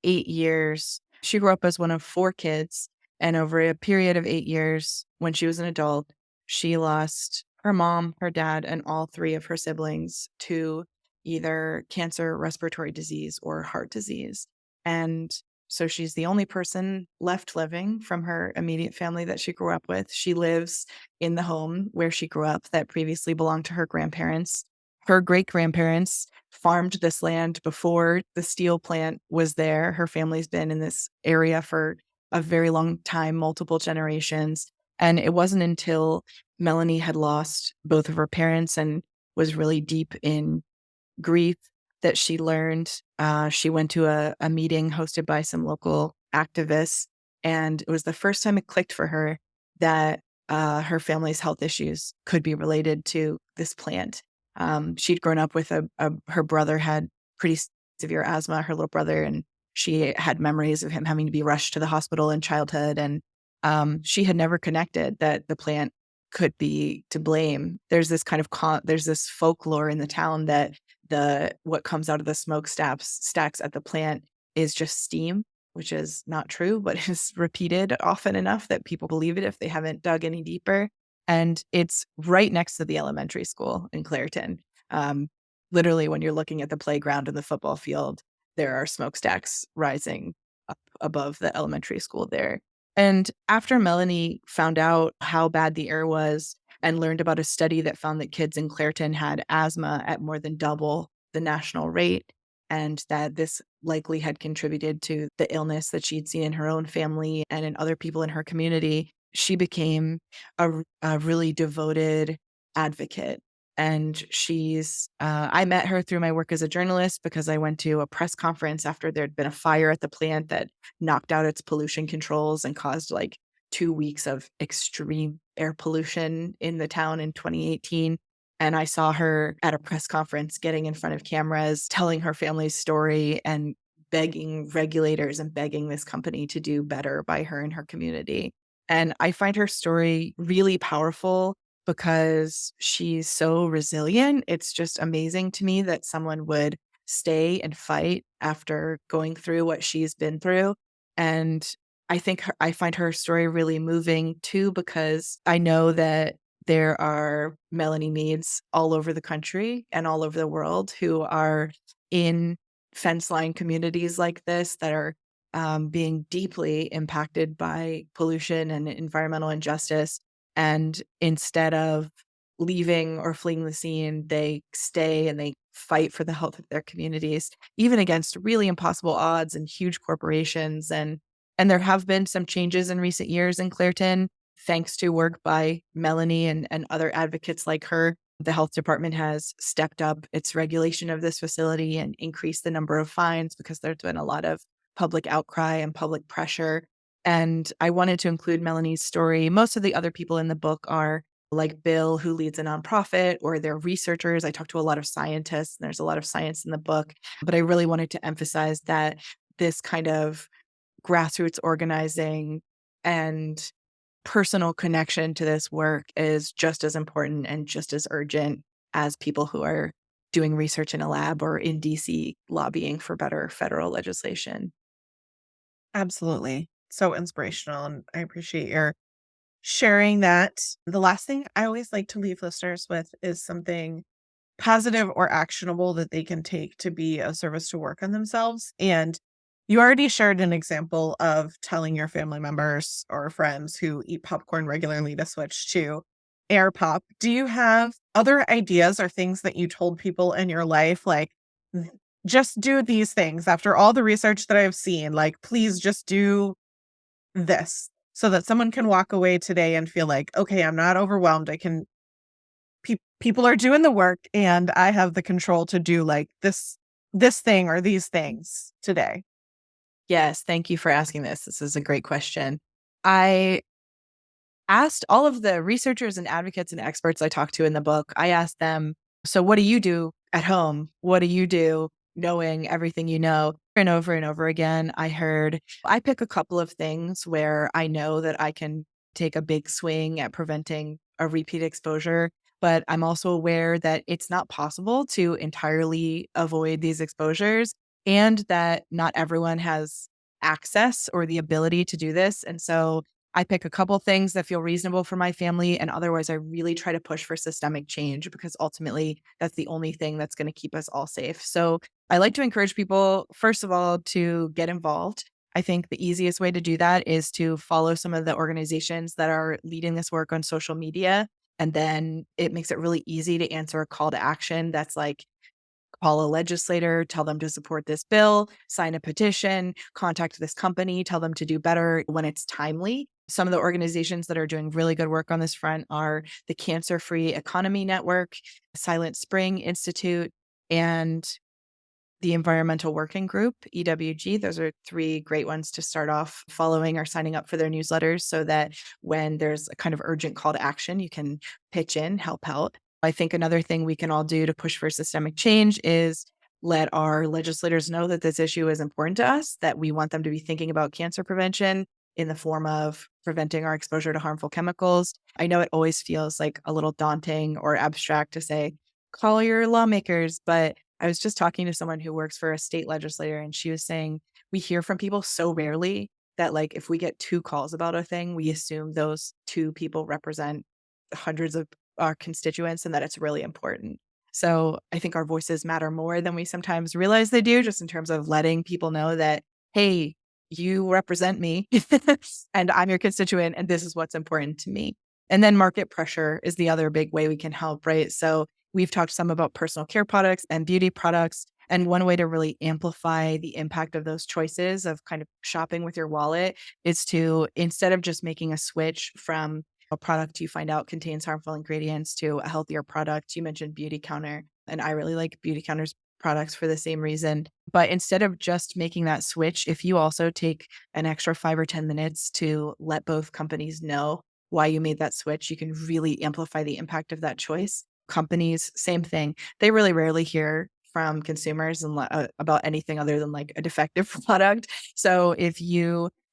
8 years, she grew up as one of four kids. And over a period of 8 years, when she was an adult, she lost her mom, her dad, and all three of her siblings to either cancer, respiratory disease, or heart disease. And so she's the only person left living from her immediate family that she grew up with. She lives in the home where she grew up that previously belonged to her grandparents. Her great grandparents farmed this land before the steel plant was there. Her family's been in this area for a very long time, multiple generations. And it wasn't until Melanie had lost both of her parents and was really deep in grief that she learned. She went to a meeting hosted by some local activists, and it was the first time it clicked for her that her family's health issues could be related to this plant. She'd grown up with her brother had pretty severe asthma, her little brother, and she had memories of him having to be rushed to the hospital in childhood. And she had never connected that the plant could be to blame. There's this kind of there's this folklore in the town that what comes out of the stacks at the plant is just steam, which is not true, but is repeated often enough that people believe it if they haven't dug any deeper. And it's right next to the elementary school in Clairton. Um, Literally, when you're looking at the playground and the football field, there are smokestacks rising up above the elementary school there. And after Melanie found out how bad the air was and learned about a study that found that kids in Clairton had asthma at more than double the national rate, and that this likely had contributed to the illness that she'd seen in her own family and in other people in her community, she became a really devoted advocate. And I met her through my work as a journalist because I went to a press conference after there'd been a fire at the plant that knocked out its pollution controls and caused like 2 weeks of extreme air pollution in the town in 2018. And I saw her at a press conference getting in front of cameras, telling her family's story and begging regulators and begging this company to do better by her and her community. And I find her story really powerful because she's so resilient. It's just amazing to me that someone would stay and fight after going through what she's been through. And I find her story really moving too, because I know that there are Melanie Meads all over the country and all over the world who are in fence line communities like this that are being deeply impacted by pollution and environmental injustice. And instead of leaving or fleeing the scene, they stay and they fight for the health of their communities, even against really impossible odds and huge corporations. And there have been some changes in recent years in Clairton, thanks to work by Melanie and other advocates like her. The health department has stepped up its regulation of this facility and increased the number of fines because there's been a lot of public outcry and public pressure. And I wanted to include Melanie's story. Most of the other people in the book are like Bill, who leads a nonprofit, or they're researchers. I talked to a lot of scientists, and there's a lot of science in the book. But I really wanted to emphasize that this kind of grassroots organizing and personal connection to this work is just as important and just as urgent as people who are doing research in a lab or in DC lobbying for better federal legislation. Absolutely. So inspirational, and I appreciate your sharing that. The last thing I always like to leave listeners with is something positive or actionable that they can take to be of service to work on themselves. And you already shared an example of telling your family members or friends who eat popcorn regularly to switch to air pop. Do you have other ideas or things that you told people in your life, like, just do these things after all the research that I've seen, like, please just do this so that someone can walk away today and feel like, okay, I'm not overwhelmed. I can people are doing the work and I have the control to do like this thing or these things today. Yes, thank you for asking this. This is a great question. I asked all of the researchers and advocates and experts I talked to in the book, I asked them, so what do you do at home? What do you do knowing everything you know? And over again, I pick a couple of things where I know that I can take a big swing at preventing a repeat exposure. But I'm also aware that it's not possible to entirely avoid these exposures and that not everyone has access or the ability to do this. And so I pick a couple things that feel reasonable for my family. And otherwise, I really try to push for systemic change because ultimately that's the only thing that's going to keep us all safe. So I like to encourage people, first of all, to get involved. I think the easiest way to do that is to follow some of the organizations that are leading this work on social media. And then it makes it really easy to answer a call to action that's like, call a legislator, tell them to support this bill, sign a petition, contact this company, tell them to do better when it's timely. Some of the organizations that are doing really good work on this front are the Cancer Free Economy Network, Silent Spring Institute, and the Environmental Working Group, EWG. Those are three great ones to start off following or signing up for their newsletters so that when there's a kind of urgent call to action, you can pitch in, help out. I think another thing we can all do to push for systemic change is let our legislators know that this issue is important to us, that we want them to be thinking about cancer prevention in the form of preventing our exposure to harmful chemicals. I know it always feels like a little daunting or abstract to say, call your lawmakers, but I was just talking to someone who works for a state legislator, and she was saying, we hear from people so rarely that, like, if we get two calls about a thing, we assume those two people represent hundreds of our constituents and that it's really important. So I think our voices matter more than we sometimes realize they do, just in terms of letting people know that, hey, you represent me and I'm your constituent, and this is what's important to me. And then market pressure is the other big way we can help, right? So we've talked some about personal care products and beauty products. And one way to really amplify the impact of those choices of kind of shopping with your wallet is to, instead of just making a switch from a product you find out contains harmful ingredients to a healthier product. You mentioned Beauty Counter, and I really like Beauty Counter's products for the same reason. But instead of just making that switch, if you also take an extra 5 or 10 minutes to let both companies know why you made that switch, you can really amplify the impact of that choice. Companies, same thing. They really rarely hear from consumers about anything other than like a defective product. So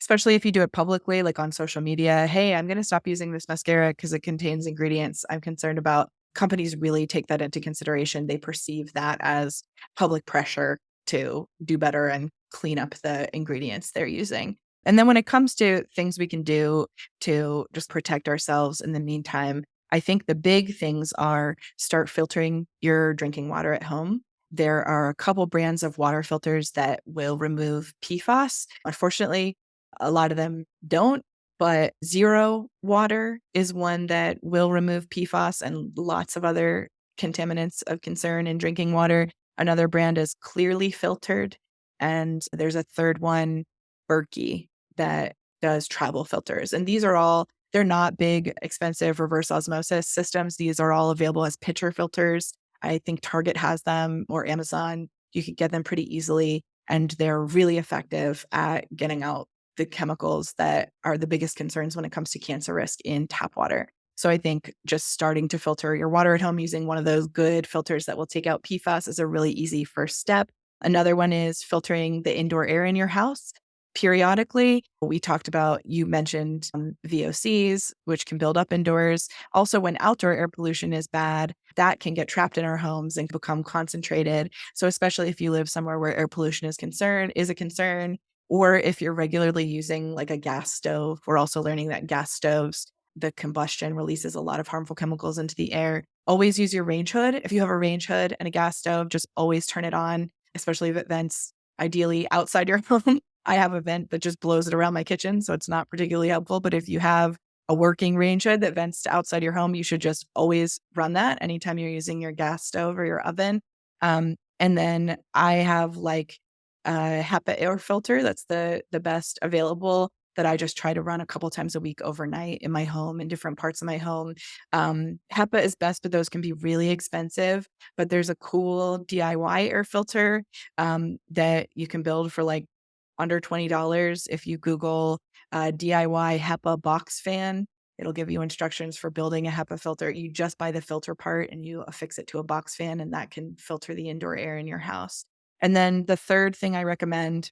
especially if you do it publicly, like on social media, hey, I'm going to stop using this mascara because it contains ingredients I'm concerned about. Companies really take that into consideration. They perceive that as public pressure to do better and clean up the ingredients they're using. And then when it comes to things we can do to just protect ourselves in the meantime, I think the big things are start filtering your drinking water at home. There are a couple brands of water filters that will remove PFAS. Unfortunately, a lot of them don't, but Zero Water is one that will remove PFAS and lots of other contaminants of concern in drinking water. Another brand is Clearly Filtered. And there's a third one, Berkey, that does travel filters. And they're not big, expensive reverse osmosis systems. These are all available as pitcher filters. I think Target has them or Amazon. You can get them pretty easily, and they're really effective at getting out the chemicals that are the biggest concerns when it comes to cancer risk in tap water. So I think just starting to filter your water at home using one of those good filters that will take out PFAS is a really easy first step. Another one is filtering the indoor air in your house periodically. You mentioned VOCs, which can build up indoors. Also, when outdoor air pollution is bad, that can get trapped in our homes and become concentrated. So especially if you live somewhere where air pollution is a concern, or if you're regularly using like a gas stove, we're also learning that gas stoves, the combustion releases a lot of harmful chemicals into the air. Always use your range hood. If you have a range hood and a gas stove, just always turn it on, especially if it vents ideally outside your home. I have a vent that just blows it around my kitchen, so it's not particularly helpful. But if you have a working range hood that vents to outside your home, you should just always run that anytime you're using your gas stove or your oven. And then I have like a HEPA air filter that's the best available that I just try to run a couple times a week overnight in my home, in different parts of my home. HEPA is best, but those can be really expensive. But there's a cool DIY air filter that you can build for like under $20 if you Google DIY HEPA box fan. It'll give you instructions for building a HEPA filter. You just buy the filter part and you affix it to a box fan, and that can filter the indoor air in your house. And then the third thing I recommend,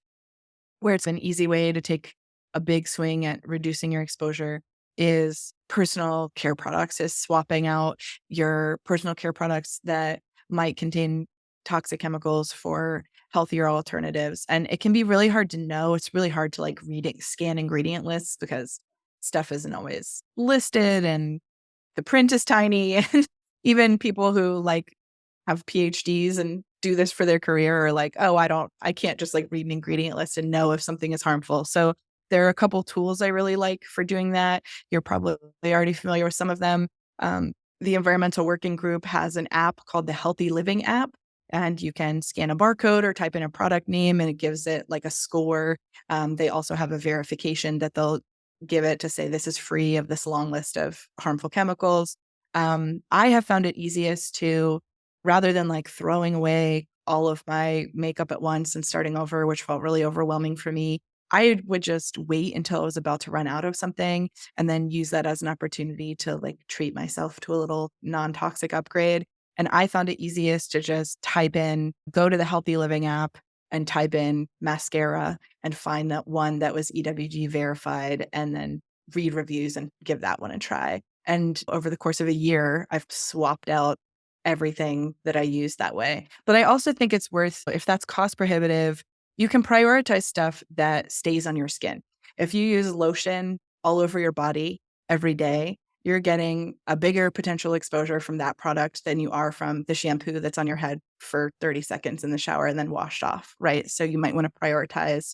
where it's an easy way to take a big swing at reducing your exposure, is personal care products, is swapping out your personal care products that might contain toxic chemicals for healthier alternatives. And it can be really hard to know. It's really hard to like scan ingredient lists because stuff isn't always listed and the print is tiny. And even people who like have PhDs and do this for their career are like, oh, I can't just like read an ingredient list and know if something is harmful. So there are a couple tools I really like for doing that. You're probably already familiar with some of them. The Environmental Working Group has an app called the Healthy Living app, and you can scan a barcode or type in a product name and it gives it like a score. They also have a verification that they'll give it to say this is free of this long list of harmful chemicals. I have found it easiest to, rather than like throwing away all of my makeup at once and starting over, which felt really overwhelming for me, I would just wait until I was about to run out of something and then use that as an opportunity to like treat myself to a little non-toxic upgrade. And I found it easiest to just go to the Healthy Living app and type in mascara and find that one that was EWG verified and then read reviews and give that one a try. And over the course of a year, I've swapped out everything that I use that way. But I also think it's worth, if that's cost prohibitive, you can prioritize stuff that stays on your skin. If you use lotion all over your body every day, you're getting a bigger potential exposure from that product than you are from the shampoo that's on your head for 30 seconds in the shower and then washed off, right? So you might want to prioritize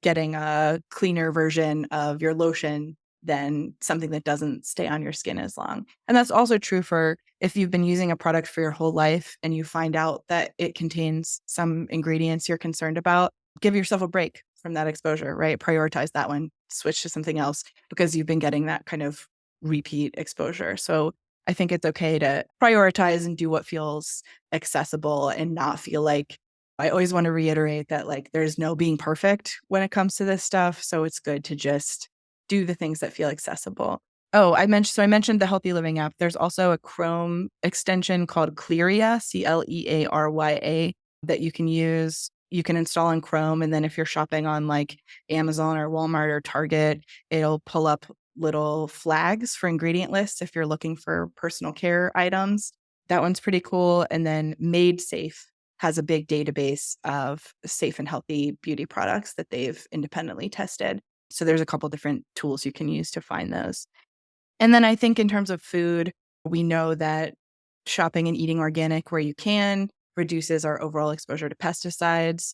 getting a cleaner version of your lotion than something that doesn't stay on your skin as long. And that's also true for if you've been using a product for your whole life and you find out that it contains some ingredients you're concerned about, give yourself a break from that exposure, right? Prioritize that one, switch to something else because you've been getting that kind of repeat exposure. So I think it's okay to prioritize and do what feels accessible and not feel like, I always want to reiterate that like there's no being perfect when it comes to this stuff. So it's good to just do the things that feel accessible. Oh, I mentioned the Healthy Living app. There's also a Chrome extension called Clearia, Clearya, that you can use. You can install on Chrome. And then if you're shopping on like Amazon or Walmart or Target, it'll pull up little flags for ingredient lists if you're looking for personal care items. That one's pretty cool. And then Made Safe has a big database of safe and healthy beauty products that they've independently tested. So there's a couple different tools you can use to find those. And then I think in terms of food, we know that shopping and eating organic where you can reduces our overall exposure to pesticides.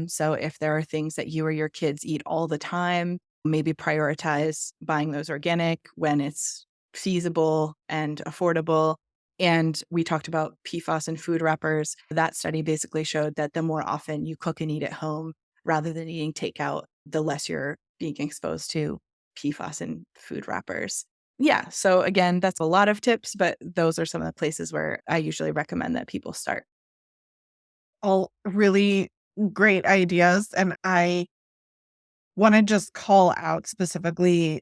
So if there are things that you or your kids eat all the time, maybe prioritize buying those organic when it's feasible and affordable. And we talked about PFAS and food wrappers. That study basically showed that the more often you cook and eat at home rather than eating takeout, the less you're being exposed to PFAS and food wrappers. Yeah. So again, that's a lot of tips, but those are some of the places where I usually recommend that people start. All really great ideas. And I want to just call out specifically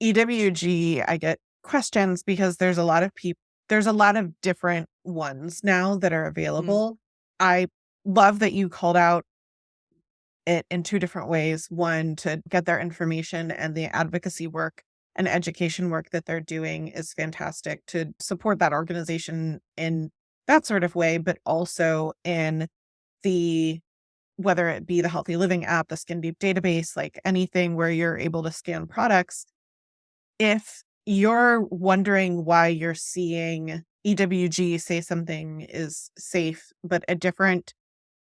EWG. I get questions because there's a lot of different ones now that are Mm. available. I love that you called out it in two different ways. One, to get their information, and the advocacy work and education work that they're doing is fantastic to support that organization in that sort of way, but also in the whether it be the Healthy Living app, the Skin Deep database, like anything where you're able to scan products. If you're wondering why you're seeing EWG say something is safe, but a different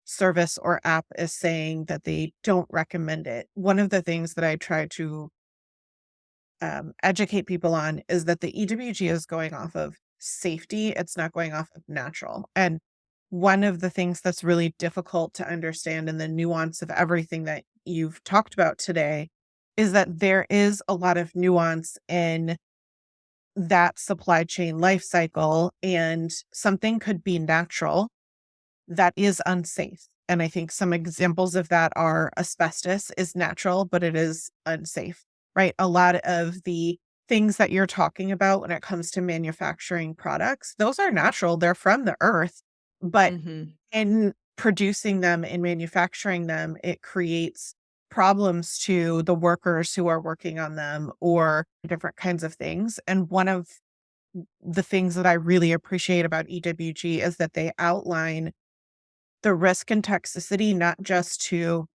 service or app is saying that they don't recommend it, one of the things that I try to educate people on is that the EWG is going off of safety. It's not going off of natural. And one of the things that's really difficult to understand in the nuance of everything that you've talked about today is that there is a lot of nuance in that supply chain life cycle, and something could be natural that is unsafe. And I think some examples of that are asbestos is natural, but it is unsafe, right? A lot of the things that you're talking about when it comes to manufacturing products, those are natural. They're from the earth, but Mhm. in producing them and manufacturing them, it creates problems to the workers who are working on them or different kinds of things. And one of the things that I really appreciate about EWG is that they outline the risk and toxicity, not just to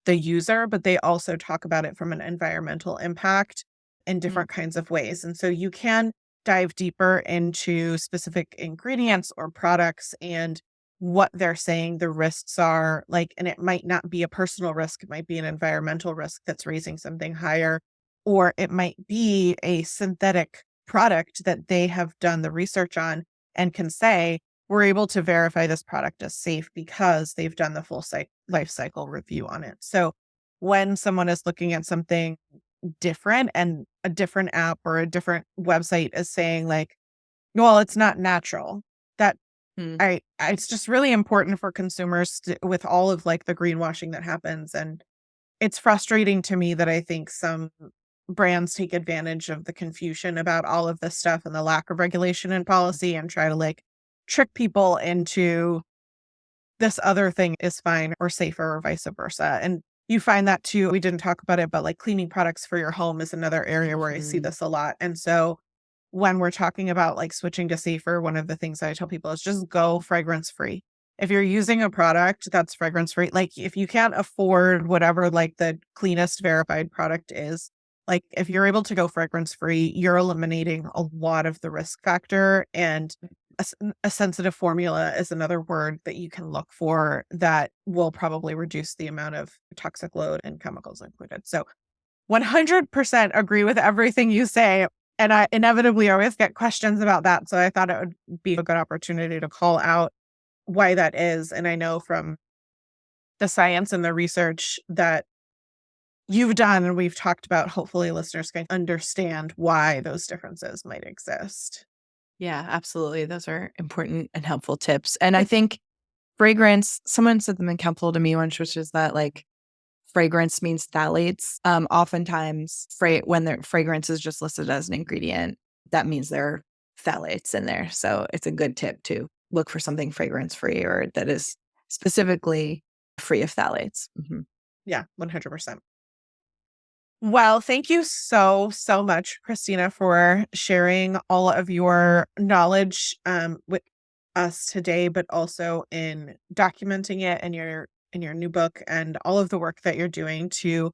the user, but they also talk about it from an environmental impact in Mm, different kinds of ways. And so you can dive deeper into specific ingredients or products and what they're saying the risks are like, and it might not be a personal risk, it might be an environmental risk that's raising something higher, or it might be a synthetic product that they have done the research on and can say, we're able to verify this product is safe because they've done the full life cycle review on it. So when someone is looking at something different and a different app or a different website is saying like, well, it's not natural, that mm, it's just really important for consumers with all of like the greenwashing that happens. And it's frustrating to me that I think some brands take advantage of the confusion about all of this stuff and the lack of regulation and policy and try to like trick people into this other thing is fine or safer or vice versa. And you find that too. We didn't talk about it, but like cleaning products for your home is another area where I see mhm, this a lot. And so when we're talking about like switching to safer, one of the things that I tell people is just go fragrance free. If you're using a product that's fragrance free, like if you can't afford whatever like the cleanest verified product is, like if you're able to go fragrance free, you're eliminating a lot of the risk factor. And a sensitive formula is another word that you can look for that will probably reduce the amount of toxic load and chemicals included. So 100% agree with everything you say. And I inevitably always get questions about that. So I thought it would be a good opportunity to call out why that is. And I know from the science and the research that you've done and we've talked about, hopefully listeners can understand why those differences might exist. yeah, absolutely. Those are important and helpful tips. And I think fragrance, someone said something helpful to me once, which is that like fragrance means phthalates. Oftentimes, when the fragrance is just listed as an ingredient, that means there are phthalates in there. So it's a good tip to look for something fragrance free or that is specifically free of phthalates. Mhm. Yeah, 100%. Well, thank you so, so much, Christina, for sharing all of your knowledge with us today, but also in documenting it in your new book and all of the work that you're doing to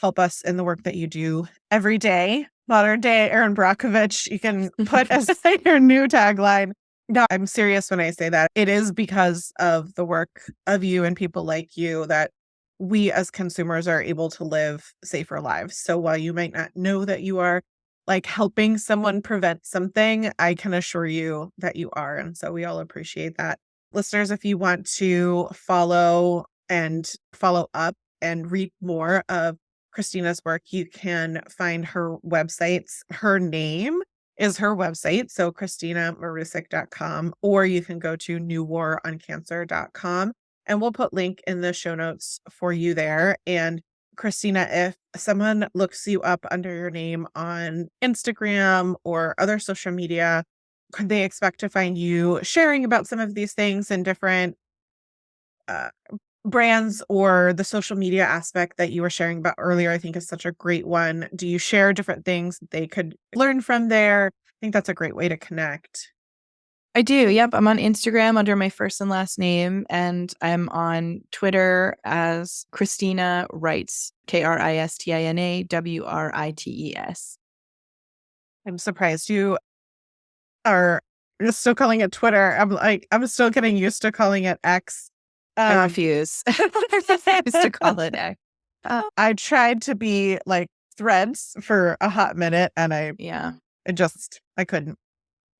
help us in the work that you do every day. Modern day Erin Brockovich, you can put as your new tagline. No, I'm serious when I say that. It is because of the work of you and people like you that we as consumers are able to live safer lives. So while you might not know that you are like helping someone prevent something, I can assure you that you are. And so we all appreciate that. Listeners, if you want to follow up and read more of Christina's work, you can find her websites. Her name is her website, so KristinaMarusic.com, or you can go to newwaroncancer.com, and we'll put link in the show notes for you there. And Christina, if someone looks you up under your name on Instagram or other social media, could they expect to find you sharing about some of these things in different uh, brands, or the social media aspect that you were sharing about earlier, I think is such a great one. Do you share different things that they could learn from there? I think that's a great way to connect. I do. Yep. I'm on Instagram under my first and last name, and I'm on Twitter as Kristina Writes, KristinaWrites. I'm surprised you are just still calling it Twitter. I'm like, I'm still getting used to calling it X. I Um, refuse. I refuse to call it X. I tried to be like Threads for a hot minute and Yeah. I couldn't.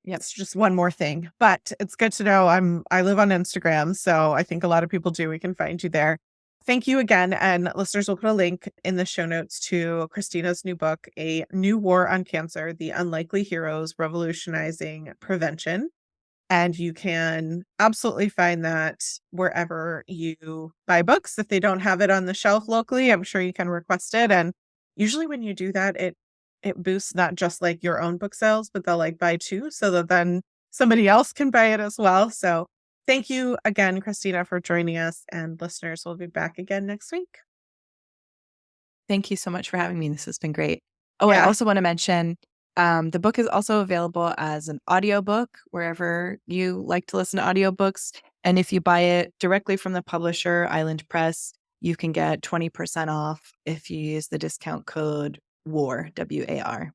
Yep. It's just one more thing, but it's good to know I live on Instagram, so I think a lot of people do. We can find you there. Thank you again, and listeners will put a link in the show notes to Christina's new book, A New War on Cancer: The Unlikely Heroes Revolutionizing Prevention. And you can absolutely find that wherever you buy books. If they don't have it on the shelf locally, I'm sure you can request it. And usually when you do that, it it boosts not just like your own book sales, but they'll like buy two so that then somebody else can buy it as well. So thank you again, Kristina, for joining us, and listeners will be back again next week. Thank you so much for having me. This has been great. Oh, I Yeah. also want to mention the book is also available as an audiobook wherever you like to listen to audiobooks. And if you buy it directly from the publisher, Island Press, you can get 20% off if you use the discount code WAR, WAR.